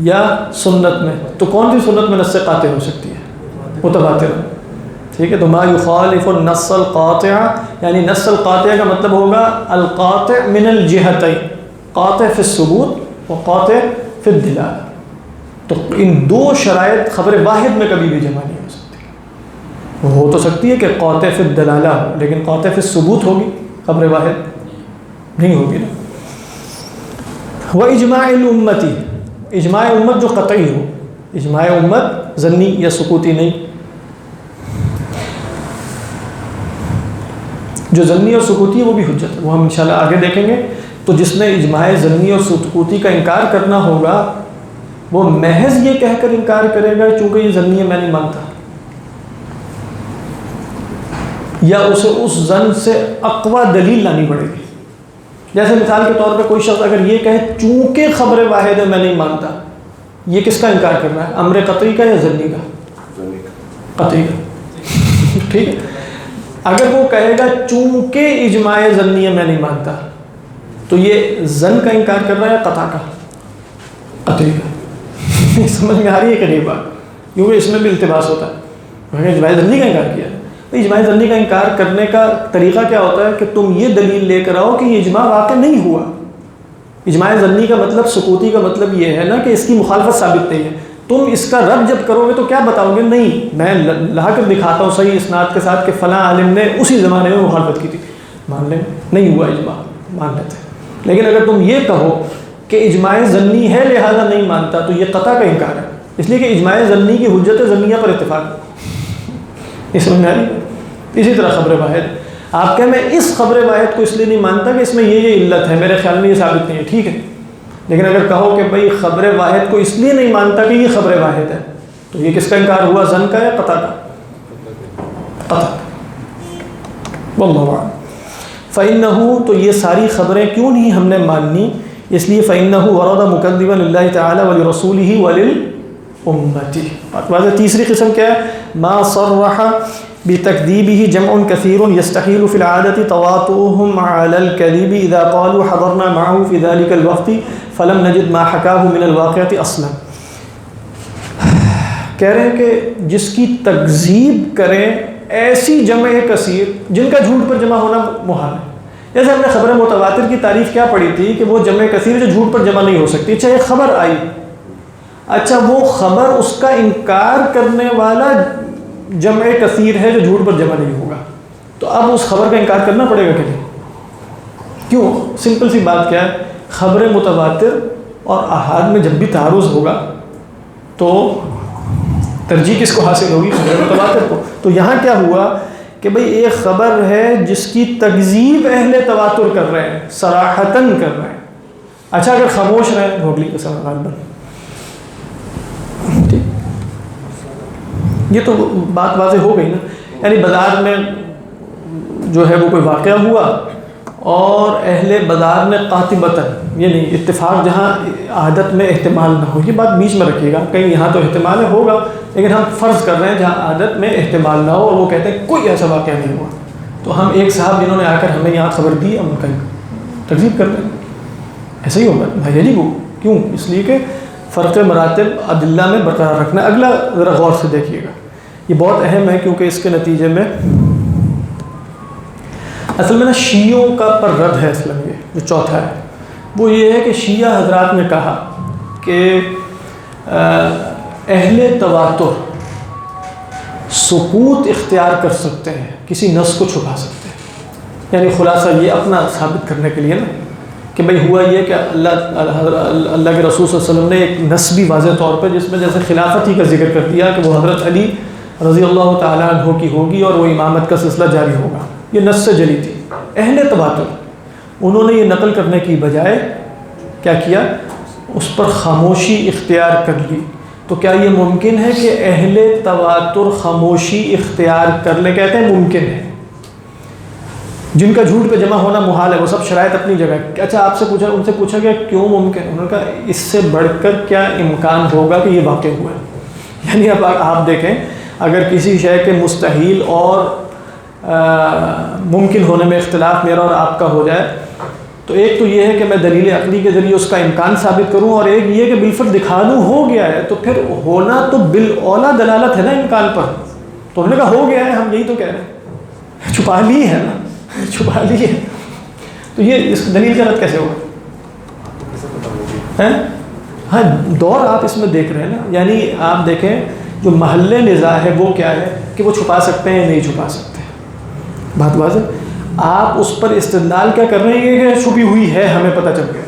یا سنت میں؟ تو کون سی سنت میں نص قاطع ہو سکتی ہے؟ متواتر. ٹھیک ہے. تو ما یخالف النص القاطع، یعنی نص القاطع کا مطلب ہوگا القاطع من الجہتین، قاطع فی الثبوت و قاطع فی الدلالہ. تو ان دو شرائط خبر واحد میں کبھی بھی جمع نہیں ہو سکتی. وہ ہو تو سکتی ہے کہ قاطع فی الدلالہ ہو، لیکن قاطع فی الثبوت ہوگی، خبر واحد نہیں ہوگی نا. واجماع الامتی. اجماع امت جو قطعی ہو، اجماع امت ظنی یا سکوتی نہیں. جو ظنی اور سکوتی ہے وہ بھی حجت ہے، وہ ہم انشاءاللہ آگے دیکھیں گے. تو جس نے اجماع ظنی اور سکوتی کا انکار کرنا ہوگا وہ محض یہ کہہ کر انکار کرے گا چونکہ یہ ظنی ہے میں نہیں مانتا، یا اسے اس ظن سے اقوی دلیل لانی پڑے گی. جیسے مثال کے طور پہ کوئی شخص اگر یہ کہے چونکہ خبر واحد ہے میں نہیں مانتا، یہ کس کا انکار کرنا ہے؟ امر قطعی کا یا ظنی کا؟ قطعی کا. ٹھیک ہے. اگر وہ کہے گا چونکہ اجماع ظنی ہے میں نہیں مانتا، تو یہ ظن کا انکار کر رہا ہے قطع کا؟ قطعی کا. سمجھ میں آ رہی ہے کہ نہیں بات؟ کیونکہ اس میں بھی التباس ہوتا ہے. اجماع ظنی کا انکار کیا، اجماع ظنی کا انکار کرنے کا طریقہ کیا ہوتا ہے کہ تم یہ دلیل لے کر آؤ کہ یہ اجماع واقع نہیں ہوا. اجماع ظنی کا مطلب، سکوتی کا مطلب یہ ہے نا کہ اس کی مخالفت ثابت نہیں ہے. تم اس کا رد جب کرو گے تو کیا بتاؤ گے؟ نہیں میں لا کر دکھاتا ہوں صحیح اسناد کے ساتھ کہ فلاں عالم نے اسی زمانے میں مخالفت کی تھی. مان لیں نہیں ہوا اجماع، مان لیتے. لیکن اگر تم یہ کہو کہ اجماع ظنی ہے لہذا نہیں مانتا، تو یہ قطع کا انکار ہے، اس لیے کہ اجماع ظنی کی حجت ظنیہ پر اتفاق ہے. اس میں اسی طرح خبر واحد، آپ کہیں میں اس خبر واحد کو اس لیے نہیں مانتا کہ اس میں یہ علت ہے، میرے خیال میں یہ ثابت نہیں ہے. ٹھیک ہے. لیکن اگر کہو کہ بھائی خبر واحد کو اس لیے نہیں مانتا کہ یہ خبر واحد ہے، تو یہ کس کا انکار ہوا؟ ظن کا یا قطع کا؟ قطع. واللہ اعلم. فإنه، تو یہ ساری خبریں کیوں نہیں ہم نے ماننی؟ اس لیے فإنه ورد مكذبا لله تعالى ولرسوله وللأمة. تیسری قسم کیا ہے؟ ما صرح بتكذيبه جمع كثير يستحيل في العادة تواطؤهم على الكذب إذا قالوا حضرنا معه في ذلك الوقت فلم نجد ما حكاه من الواقعة اصلا. کہہ رہے ہیں کہ جس کی تکذیب کریں ایسی جمع کثیر جن کا جھوٹ پر جمع ہونا محال ہے. جیسے ہم نے خبر متواتر کی تعریف کیا پڑھی تھی کہ وہ جمع کثیر جو جھوٹ پر جمع نہیں ہو سکتی. اچھا ایک خبر آئی, اچھا وہ خبر اس کا انکار کرنے والا جمع کثیر ہے جو جھوٹ پر جمع نہیں ہوگا, تو اب اس خبر کا انکار کرنا پڑے گا کہ نہیں؟ کیوں؟ سمپل سی بات کیا ہے, خبر متواتر اور احاد میں جب بھی تعارض ہوگا تو ترجیح کس کو حاصل ہوگی؟ خبر متواتر کو. تو یہاں کیا ہوا کہ بھئی ایک خبر ہے جس کی تکذیب اہل تواتر کر رہے ہیں, صراحتاً کر رہے ہیں. اچھا اگر خاموش رہے بھوگلی کے ساتھ غالباً, یہ تو بات واضح ہو گئی نا. یعنی بازار میں جو ہے وہ کوئی واقعہ ہوا اور اہل بازار نے قاطبتاً, یہ نہیں اتفاق جہاں عادت میں احتمال نہ ہو, یہ بات بیچ میں رکھیے گا, کہیں یہاں تو احتمال ہوگا لیکن ہم فرض کر رہے ہیں جہاں عادت میں احتمال نہ ہو اور وہ کہتے ہیں کوئی ایسا واقعہ نہیں ہوا, تو ہم ایک صاحب جنہوں نے آ کر ہمیں یہاں خبر دی ہم ان کا تکذیب کر رہے ہیں. ایسا ہی ہوگا بھائی جی کو, کیوں؟ اس لیے کہ فرق مراتب ادلہ میں برقرار رکھنا. اگلا ذرا غور سے دیکھیے گا, یہ بہت اہم ہے کیونکہ اس کے نتیجے میں اصل میں نا شیعوں کا پر رد ہے. اصل میں جو چوتھا ہے وہ یہ ہے کہ شیعہ حضرات نے کہا کہ اہل تواتر سکوت اختیار کر سکتے ہیں, کسی نص کو چھپا سکتے ہیں. یعنی خلاصہ یہ اپنا ثابت کرنے کے لیے نا کہ بھئی ہوا یہ کہ اللہ کے رسول صلی اللہ علیہ وسلم نے ایک نص بھی واضح طور پہ جس میں جیسے خلافت ہی کا ذکر کر دیا کہ وہ حضرت علی رضی اللہ تعالیٰ عنہ کی ہوگی اور وہ امامت کا سلسلہ جاری ہوگا, یہ نص سے جلی تھی. اہل تواتر انہوں نے یہ نقل کرنے کی بجائے کیا کیا, اس پر خاموشی اختیار کر لی. تو کیا یہ ممکن ہے کہ اہل تواتر خاموشی اختیار کر لیں؟ کہتے ہیں ممکن ہے. جن کا جھوٹ پہ جمع ہونا محال ہے وہ سب شرائط اپنی جگہ. اچھا آپ سے پوچھا, ان سے پوچھا کہ کیوں ممکن؟ انہوں نے کہا اس سے بڑھ کر کیا امکان ہوگا کہ یہ واقع ہوا ہے. یعنی اب آپ دیکھیں اگر کسی شے کے مستحیل اور ممکن ہونے میں اختلاف میرا اور آپ کا ہو جائے تو ایک تو یہ ہے کہ میں دلیل عقلی کے ذریعے اس کا امکان ثابت کروں, اور ایک یہ کہ بالفرض دکھا دوں ہو گیا ہے, تو پھر ہونا تو بالاولیٰ دلالت ہے نا امکان پر. تو انہوں نے کہا ہو گیا ہے, ہم یہی تو کہہ رہے ہیں, چھپا لی ہے نا, چھپا لی ہے. تو یہ اس دلیل کا رد کیسے ہوگا؟ ہاں دور آپ اس میں دیکھ رہے ہیں نا. یعنی آپ دیکھیں جو محل نزاع ہے وہ کیا ہے کہ وہ چھپا سکتے ہیں یا نہیں چھپا سکتے. بات واضح. آپ اس پر استدلال کیا کر رہے ہیں کہ چھپی ہوئی ہے, ہمیں پتہ چل گیا,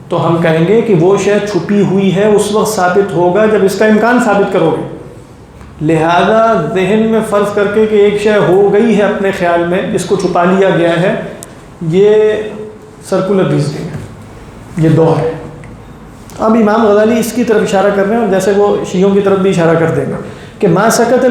تو ہم کہیں گے کہ وہ شے چھپی ہوئی ہے اس وقت ثابت ہوگا جب اس کا امکان ثابت کرو گے. لہذا ذہن میں فرض کر کے کہ ایک شے ہو گئی ہے اپنے خیال میں جس کو چھپا لیا گیا ہے, یہ سرکولر ریزننگ ہے, یہ دور ہے. اب امام غزالی اس کی طرف اشارہ کر رہے ہیں اور جیسے وہ شیعوں کی طرف بھی اشارہ کر دیں گے کہ ما سکت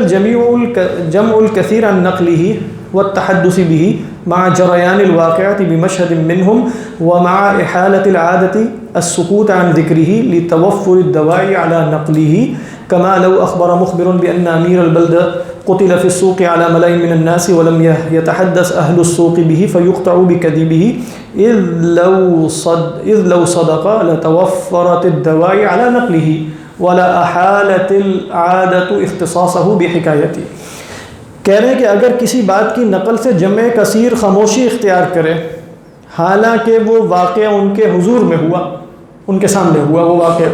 جمع الكثير عن نقله والتحدث به مع جريان الواقعات بمشهد منهم ومع إحالة العادة السكوت عن ذكره لتوفر الدواعي على نقله كما لو أخبر مخبر بأن أمير البلدة قتل في السوق على ملأ من الناس ولم يتحدث أهل السوق به فيقطع بكذبه إذ لو صدق لتوفرت الدواعي على نقله ولا أحالت العادة اختصاصه بحكايته. کہہ رہے ہیں کہ اگر کسی بات کی نقل سے جمع کثیر خاموشی اختیار کرے حالانکہ وہ واقعہ ان کے حضور میں ہوا, ان کے سامنے ہوا وہ واقعہ,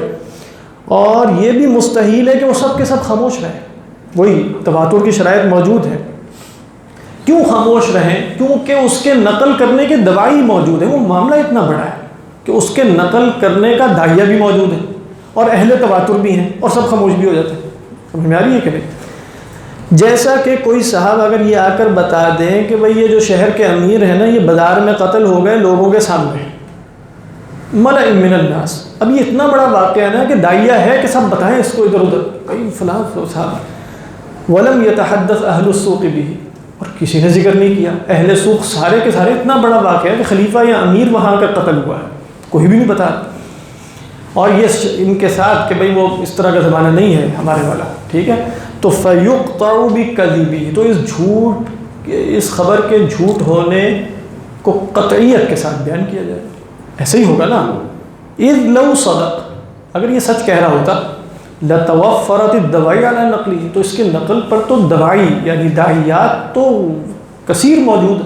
اور یہ بھی مستحیل ہے کہ وہ سب کے سب خاموش رہیں. وہی تواتر کی شرائط موجود ہے. کیوں خاموش رہیں؟ کیونکہ اس کے نقل کرنے کے دواعی موجود ہیں. وہ معاملہ اتنا بڑا ہے کہ اس کے نقل کرنے کا داعیہ بھی موجود ہے اور اہل تواتر بھی ہیں اور سب خاموش بھی ہو جاتے ہیں. سمجھ میں آ رہی ہے کہ نہیں؟ جیسا کہ کوئی صاحب اگر یہ آ کر بتا دیں کہ بھئی یہ جو شہر کے امیر ہیں نا یہ بازار میں قتل ہو گئے لوگوں کے سامنے, ملأ من الناس. اب یہ اتنا بڑا واقعہ ہے نا کہ داعیہ ہے کہ سب بتائیں اس کو ادھر ادھر, بھائی فلاں صاحب. ولم يتحدث اہل السوق به, اور کسی نے ذکر نہیں کیا. اہل سوق سارے کے سارے, اتنا بڑا واقعہ ہے کہ خلیفہ یا امیر وہاں کا قتل ہوا ہے, کوئی بھی نہیں بتا. اور یہ ان کے ساتھ کہ بھئی وہ اس طرح کا زمانہ نہیں ہے ہمارے والا, ٹھیک ہے. تو فیقطع بکذبہ, تو اس خبر کے جھوٹ ہونے کو قطعیت کے ساتھ بیان کیا جائے. ایسے ہی ہوگا نا. اذ لو صدق, اگر یہ سچ کہہ رہا ہوتا, لتوفرت الدواعی علی نقلی, تو اس کے نقل پر تو دواعی یعنی داعیات تو کثیر موجود.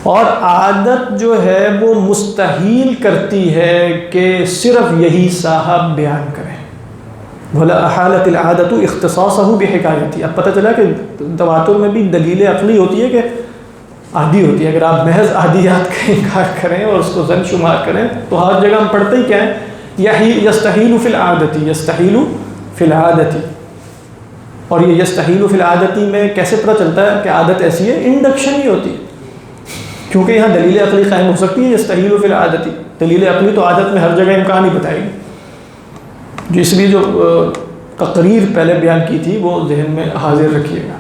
اور عادت جو ہے وہ مستحیل کرتی ہے کہ صرف یہی صاحب بیان کریں. بھلا احالت العادت اختصاصہ بحکایتی. اب پتہ چلا کہ تواتر میں بھی دلیل عقلی ہوتی ہے کہ عادی ہوتی ہے. اگر آپ محض عادیات کا انکار کریں اور اس کو زن شمار کریں تو ہر جگہ ہم پڑھتے ہی کیا ہے یستحیل فی العادتی، یستحیل فی العادتی. اور یہ یستحیل فی العادتی میں کیسے پتہ چلتا ہے کہ عادت ایسی ہے؟ انڈکشن ہی ہوتی ہے، کیونکہ یہاں دلیل عقلی قائم ہو سکتی ہے. یستحیل فی العادتی، دلیل عقلی تو عادت میں ہر جگہ امکان ہی بتائے گی. جو اس لیے جو تقریر پہلے بیان کی تھی وہ ذہن میں حاضر رکھیے گا.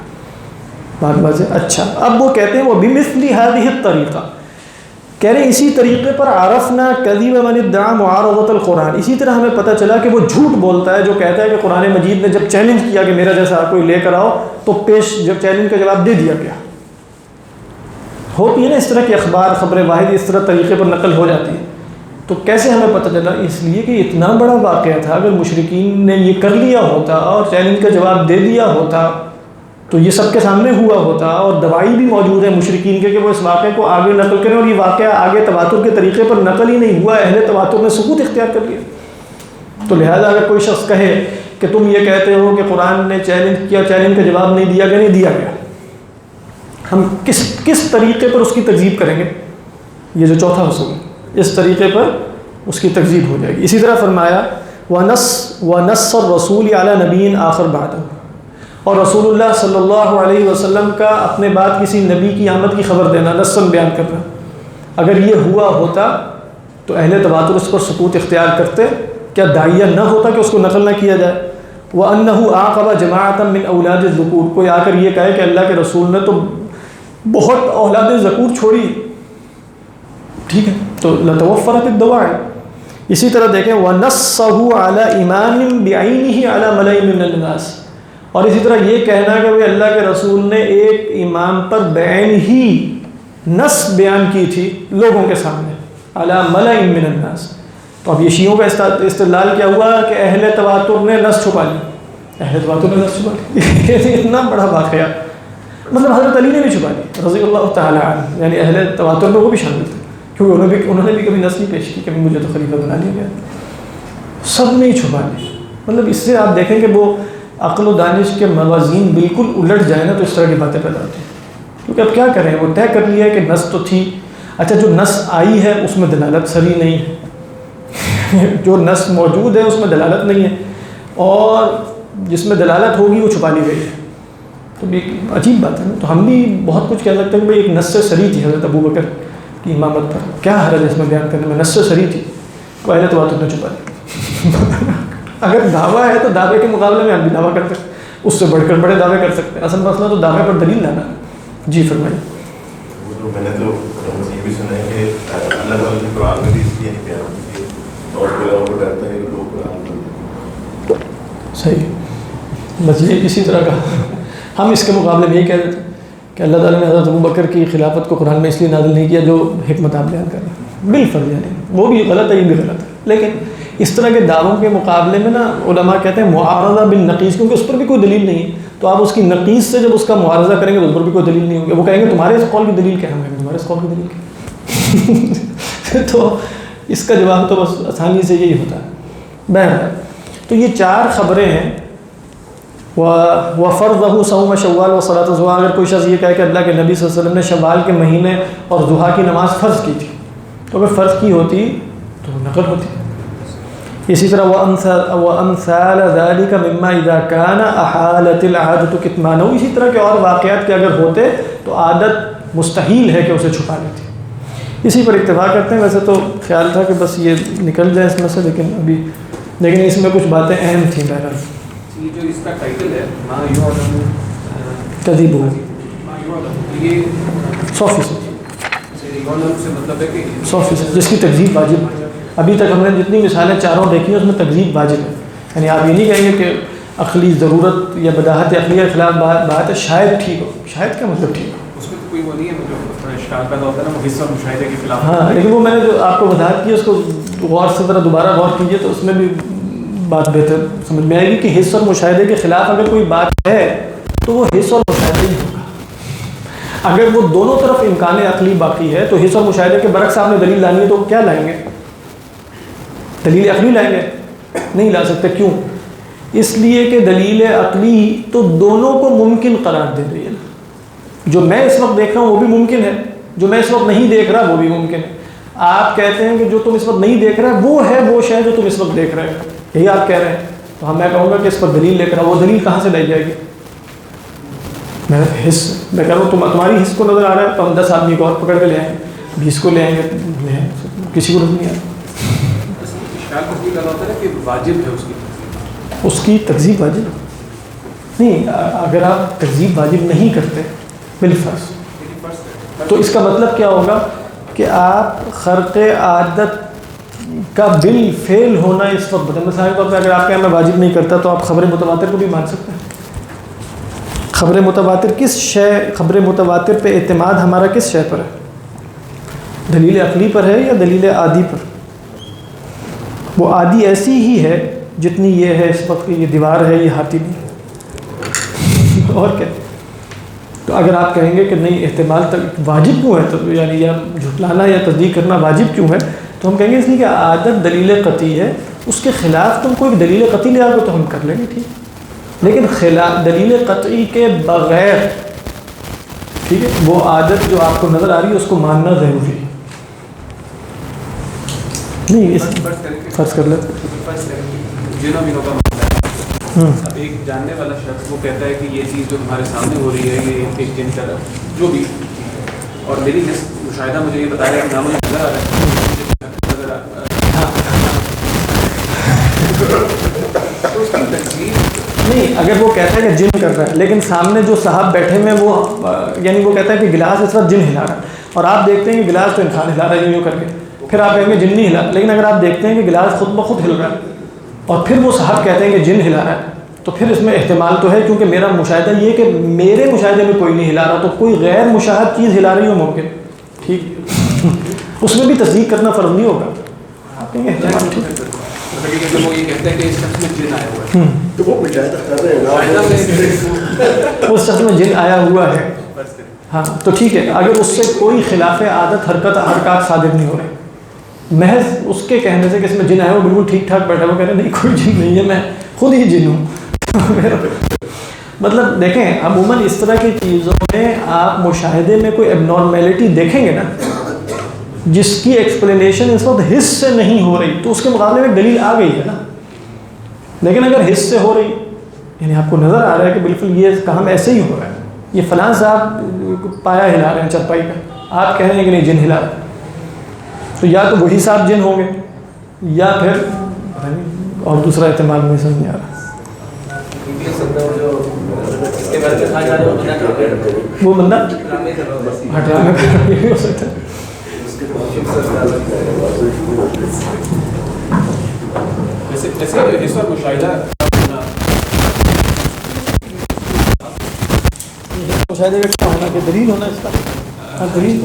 بات واضح. اچھا، اب وہ کہتے ہیں وہ بمثل هذه الطریقہ، کہہ رہے ہیں اسی طریقے پر عرفنا کذب من ادعى معارضۃ القرآن. اسی طرح ہمیں پتہ چلا کہ وہ جھوٹ بولتا ہے جو کہتا ہے کہ قرآن مجید نے جب چیلنج کیا کہ میرا جیسا کوئی لے کر آؤ تو جب چیلنج کا جواب دے دیا گیا. ہوتی ہے نا اس طرح کی اخبار، خبر واحد اس طرح طریقے پر نقل ہو جاتی ہے. تو کیسے ہمیں پتہ چلا؟ اس لیے کہ اتنا بڑا واقعہ تھا. اگر مشرکین نے یہ کر لیا ہوتا اور چیلنج کا جواب دے دیا ہوتا تو یہ سب کے سامنے ہوا ہوتا، اور دوائی بھی موجود ہے مشرکین کے کہ وہ اس واقعے کو آگے نقل کریں، اور یہ واقعہ آگے تواتر کے طریقے پر نقل ہی نہیں ہوا، اہل تواتر نے سکوت اختیار کر لیا. تو لہذا اگر کوئی شخص کہے کہ تم یہ کہتے ہو کہ قرآن نے چیلنج کیا، چیلنج کا جواب نہیں دیا گیا، نہیں دیا گیا، ہم کس طریقے پر اس کی تکذیب کریں گے؟ یہ جو چوتھا اصول ہے، اس طریقے پر اس کی تکذیب ہو جائے گی. اسی طرح فرمایا وَنَصَّ الرَّسُولِ عَلَى نَبِيٍّ آخر بَعْدَهُ، اور رسول اللہ صلی اللہ علیہ وسلم کا اپنے بعد کسی نبی کی آمد کی خبر دینا، نصاً بیان کرنا. اگر یہ ہوا ہوتا تو اہل تواتر اس پر سکوت اختیار کرتے، کیا داعیہ نہ ہوتا کہ اس کو نقل نہ کیا جائے. وَأَنَّهُ عَاقَبَ جَمَاعَةً مِّنْ أَوْلَادِ الذُّكُورِ، کوئی آ کر یہ کہے کہ اللہ کے رسول نے تو بہت اولاد ذکور چھوڑی، ٹھیک ہے، تو لَتَوَفَّرَتِ الدَّوَاعِي. اسی طرح دیکھیں وَنَصَّهُ عَلَى إِمَامٍ بِعَيْنِهِ عَلَى مَلَئٍ مِّنَ النَّاسِ، اور اسی طرح یہ کہنا کہ وہ اللہ کے رسول نے ایک امام پر بعین ہی نص بیان کی تھی لوگوں کے سامنے، علی ملأ من الناس. تو اب یہ شیعوں کا استدلال کیا ہوا کہ اہل تواتر نے نص چھپا لی، اہل تواتر نے نص چھپا لی. اتنا بڑا واقعہ، مطلب حضرت علی نے بھی چھپا لی رضی اللہ تعالیٰ عنہ، یعنی اہل تواتر میں وہ بھی شامل تھے، کیونکہ انہوں نے بھی کبھی نص نہیں پیش کی، کبھی مجھے تو خلیفہ بنا لیا گیا. سب نے ہی چھپا لی. مطلب اس سے آپ دیکھیں کہ وہ عقل و دانش کے موازین بالکل الٹ جائے نا تو اس طرح کی باتیں پیدا ہوتی ہیں. کیونکہ اب کیا کریں، وہ طے کر لیا ہے کہ نص تو تھی. اچھا، جو نص آئی ہے اس میں دلالت سری نہیں ہے، جو نص موجود ہے اس میں دلالت نہیں ہے، اور جس میں دلالت ہوگی وہ چھپا لی گئی ہے. تو ایک عجیب بات ہے نا. تو ہم بھی بہت کچھ کہہ سکتے ہیں کہ بھائی ایک نص سے سری تھی حضرت ابو بکر کی امامت پر، کیا حرج ہے اس میں بیان کرنے میں؟ نص سے سری تھی، کو اہل تواتر نے چھپا لی. اگر دعویٰ ہے تو دعوے کے مقابلے میں ہم بھی دعویٰ کرتے ہیں، اس سے بڑھ کر بڑے دعوے کر سکتے ہیں. اصل مسئلہ تو دعوے پر دلیل لانا. جی فرمائیے. وہ میں نے تو یہ بھی سنا ہے کہ اللہ تعالیٰ نے قرآن میں بھی اس لیے نہیں بیان کی اور پھر وہ ڈرتا ہے کہ لوگ قرآن صحیح. بس یہ اسی طرح کا ہم اس کے مقابلے میں یہ کہہ دیتے کہ اللہ تعالیٰ نے حضرت ابو بکر کی خلافت کو قرآن میں اس لیے نازل نہیں کیا جو حکمت آپ بیان کر رہے ہیں. بالفرض یعنی وہ بھی غلط ہے، یہ بھی غلط ہے. لیکن اس طرح کے دعووں کے مقابلے میں نا علماء کہتے ہیں معارضہ بالنقیص، کیونکہ اس پر بھی کوئی دلیل نہیں ہے. تو آپ اس کی نقیص سے جب اس کا معارضہ کریں گے تو اس پر بھی کوئی دلیل نہیں ہوگی. وہ کہیں گے تمہارے اس قول کی دلیل کیا ہے، ہم کہیں گے تمہارے اس قول کی دلیل کیا. تو اس کا جواب تو بس آسانی سے یہی ہوتا ہے. بہرحال تو یہ 4 خبریں ہیں. وَفَرْضَهُ صَوْمَ شَوَّالَ وَصَلَاةَ الضُّحَىٰ، اگر کوئی شخص یہ کہے کہ اللہ کے نبی صلی اللہ علیہ وسلم نے شوال کے مہینے اور ضحیٰ کی نماز فرض کی تھی، تو اگر فرض کی ہوتی تو نقل ہوتی. اسی طرح وَأَمْثَالَ ذَلِكَ مِمَّا إِذَا كَانَ أَحَالَتِ الْعَادَةُ كِتْمَانَهُ، اسی طرح کے اور واقعات کے اگر ہوتے تو عادت مستحیل ہے کہ اسے چھپا لیتی. اسی پر اکتفا کرتے ہیں. ویسے تو خیال تھا کہ بس یہ نکل جائے اس میں سے، لیکن اس میں کچھ باتیں اہم تھیں. بہرحال یہ جو اس کا ٹائٹل ہے ما یعلم کذب ہو یہ 100% سے مطلب ہے کہ 100% جس کی تکذیب واجب ہے. ابھی تک ہم نے جتنی مثالیں چاروں دیکھی ہیں اس میں تکذیب واجب ہے. یعنی آپ یہ نہیں کہیں گے کہ عقلی ضرورت یا بداحت عقلی کے خلاف بات ہے شاید ٹھیک ہو. شاید کا مطلب ٹھیک ہو، اس میں تو کوئی وہ نہیں ہے، مطلب اشکال پیدا ہوتا ہے نا حصہ مشاہدے کے خلاف. ہاں، لیکن وہ میں نے جو آپ کو وضاحت کی اس کو غور سے ذرا دوبارہ غور کیجیے تو اس میں بھی بات بہتر سمجھ میں آئے گی کہ حصہ اور مشاہدے کے خلاف اگر کوئی بات ہے تو وہ حصہ اور مشاہدے ہی ہوگا. اگر وہ دونوں طرف امکان عقلی باقی ہے تو حس اور مشاہدے کے برعکس آپ نے دلیل لانی ہے تو کیا لائیں گے؟ دلیل عقلی لائیں گے؟ نہیں لا سکتے. کیوں؟ اس لیے کہ دلیل عقلی تو دونوں کو ممکن قرار دے رہی ہے. جو میں اس وقت دیکھ رہا ہوں وہ بھی ممکن ہے، جو میں اس وقت نہیں دیکھ رہا وہ بھی ممکن ہے. آپ کہتے ہیں کہ جو تم اس وقت نہیں دیکھ رہے وہ ہے وہ شے جو تم اس وقت دیکھ رہے ہو، یہی آپ کہہ رہے ہیں. تو میں کہوں گا کہ اس پر دلیل لے کر آؤ. وہ دلیل کہاں سے لائی جائے گی؟ میں کہہ رہا ہوں تمہاری حص کو نظر آ رہا ہے تو ہم 10 آدمی کو اور پکڑ کے لے آئیں گے، 20 کو لے آئیں گے، کسی کو نہیں آئے. واجب ہے اس کی تکذیب واجب نہیں. اگر آپ تکذیب واجب نہیں کرتے بالفرض تو اس کا مطلب کیا ہوگا کہ آپ خرق عادت کا بالفعل ہونا اس وقت بدل. مثال کے طور پہ اگر آپ کہیں میں واجب نہیں کرتا تو آپ خبر متواتر کو بھی مان سکتے ہیں. خبر متواتر کس شے، خبر متواتر پہ اعتماد ہمارا کس شے پر ہے؟ دلیل عقلی پر ہے یا دلیل عادی پر؟ وہ عادی ایسی ہی ہے جتنی یہ ہے اس وقت، یہ دیوار ہے، یہ ہاتھی نہیں اور کیا. تو اگر آپ کہیں گے کہ نہیں احتمال تک واجب کیوں ہے، تو یعنی یا جھٹلانا یا تصدیق کرنا واجب کیوں ہے، تو ہم کہیں گے اس لیے کہ عادت دلیل قطعی ہے، اس کے خلاف تم کوئی دلیل قطعی لے آؤ تو ہم کر لیں گے ٹھیک، لیکن خلاف دلیل قطعی کے بغیر ٹھیک ہے وہ عادت جو آپ کو نظر آ رہی ہے اس کو ماننا ضروری ہے. نہیں اس فرض کر لیں جنوں مینوں کا مسئلہ ہے. اب ایک جاننے والا شخص وہ کہتا ہے کہ یہ چیز جو تمہارے سامنے ہو رہی ہے یہ ایک جن کا جو بھی، اور میری مشاہدہ مجھے یہ بتا رہا ہے کہ نام نظر آ رہا ہے. نہیں اگر وہ کہتا ہے کہ جن کر رہا ہے لیکن سامنے جو صاحب بیٹھے ہوئے وہ یعنی وہ کہتا ہے کہ گلاس اس وقت جن ہلا رہا ہے اور آپ دیکھتے ہیں کہ گلاس تو انسان ہلا رہا ہے یوں کر کے، پھر آپ کہیں گے جن نہیں ہلا. لیکن اگر آپ دیکھتے ہیں کہ گلاس خود بخود ہل رہا ہے اور پھر وہ صاحب کہتے ہیں کہ جن ہلا رہا ہے تو پھر اس میں احتمال تو ہے، کیونکہ میرا مشاہدہ یہ کہ میرے مشاہدے میں کوئی نہیں ہلا رہا تو کوئی غیر مشاہد چیز ہلا رہی ہو ممکن ٹھیک اس میں بھی تصدیق کرنا فرض نہیں ہوگا. آپ کہیں گے احتمال ٹھیک وہ یہ کہتا ہے کہ اس شخص میں جن آیا ہوا ہے تو وہ مشاہدہ کر رہے ہیں اس شخص میں جن آیا ہوا ہے ہاں تو ٹھیک ہے. اگر اس سے کوئی خلاف عادت حرکات صادر نہیں ہو رہے، محض اس کے کہنے سے کہ اس میں جن آیا وہ بالکل ٹھیک ٹھاک بیٹھا ہوا کہہ رہے نہیں کوئی جن نہیں ہے میں خود ہی جن ہوں مطلب دیکھیں عموماً اس طرح کی چیزوں میں آپ مشاہدے میں کوئی اب نارمیلٹی دیکھیں گے نا جس کی ایکسپلینیشن اس وقت حس سے نہیں ہو رہی تو اس کے مقابلے میں دلیل آ گئی ہے نا. لیکن اگر حس سے ہو رہی یعنی آپ کو نظر آ رہا ہے کہ بالکل یہ کام ایسے ہی ہو رہا ہے، یہ فلاں صاحب پایا ہلا رہے ہیں چرپائی کا، آپ کہہ رہے ہیں کہ نہیں جن ہلا رہے تو یا تو وہی صاحب جن ہوں گے یا پھر اور دوسرا احتمال میں سمجھ نہیں آ رہا. وہ بندہ ہٹا میں ہو سکتا ہے. ویسے مشاہدہ مشاہدے کا کیا ہونا کہ دلیل ہونا اس کا دلیل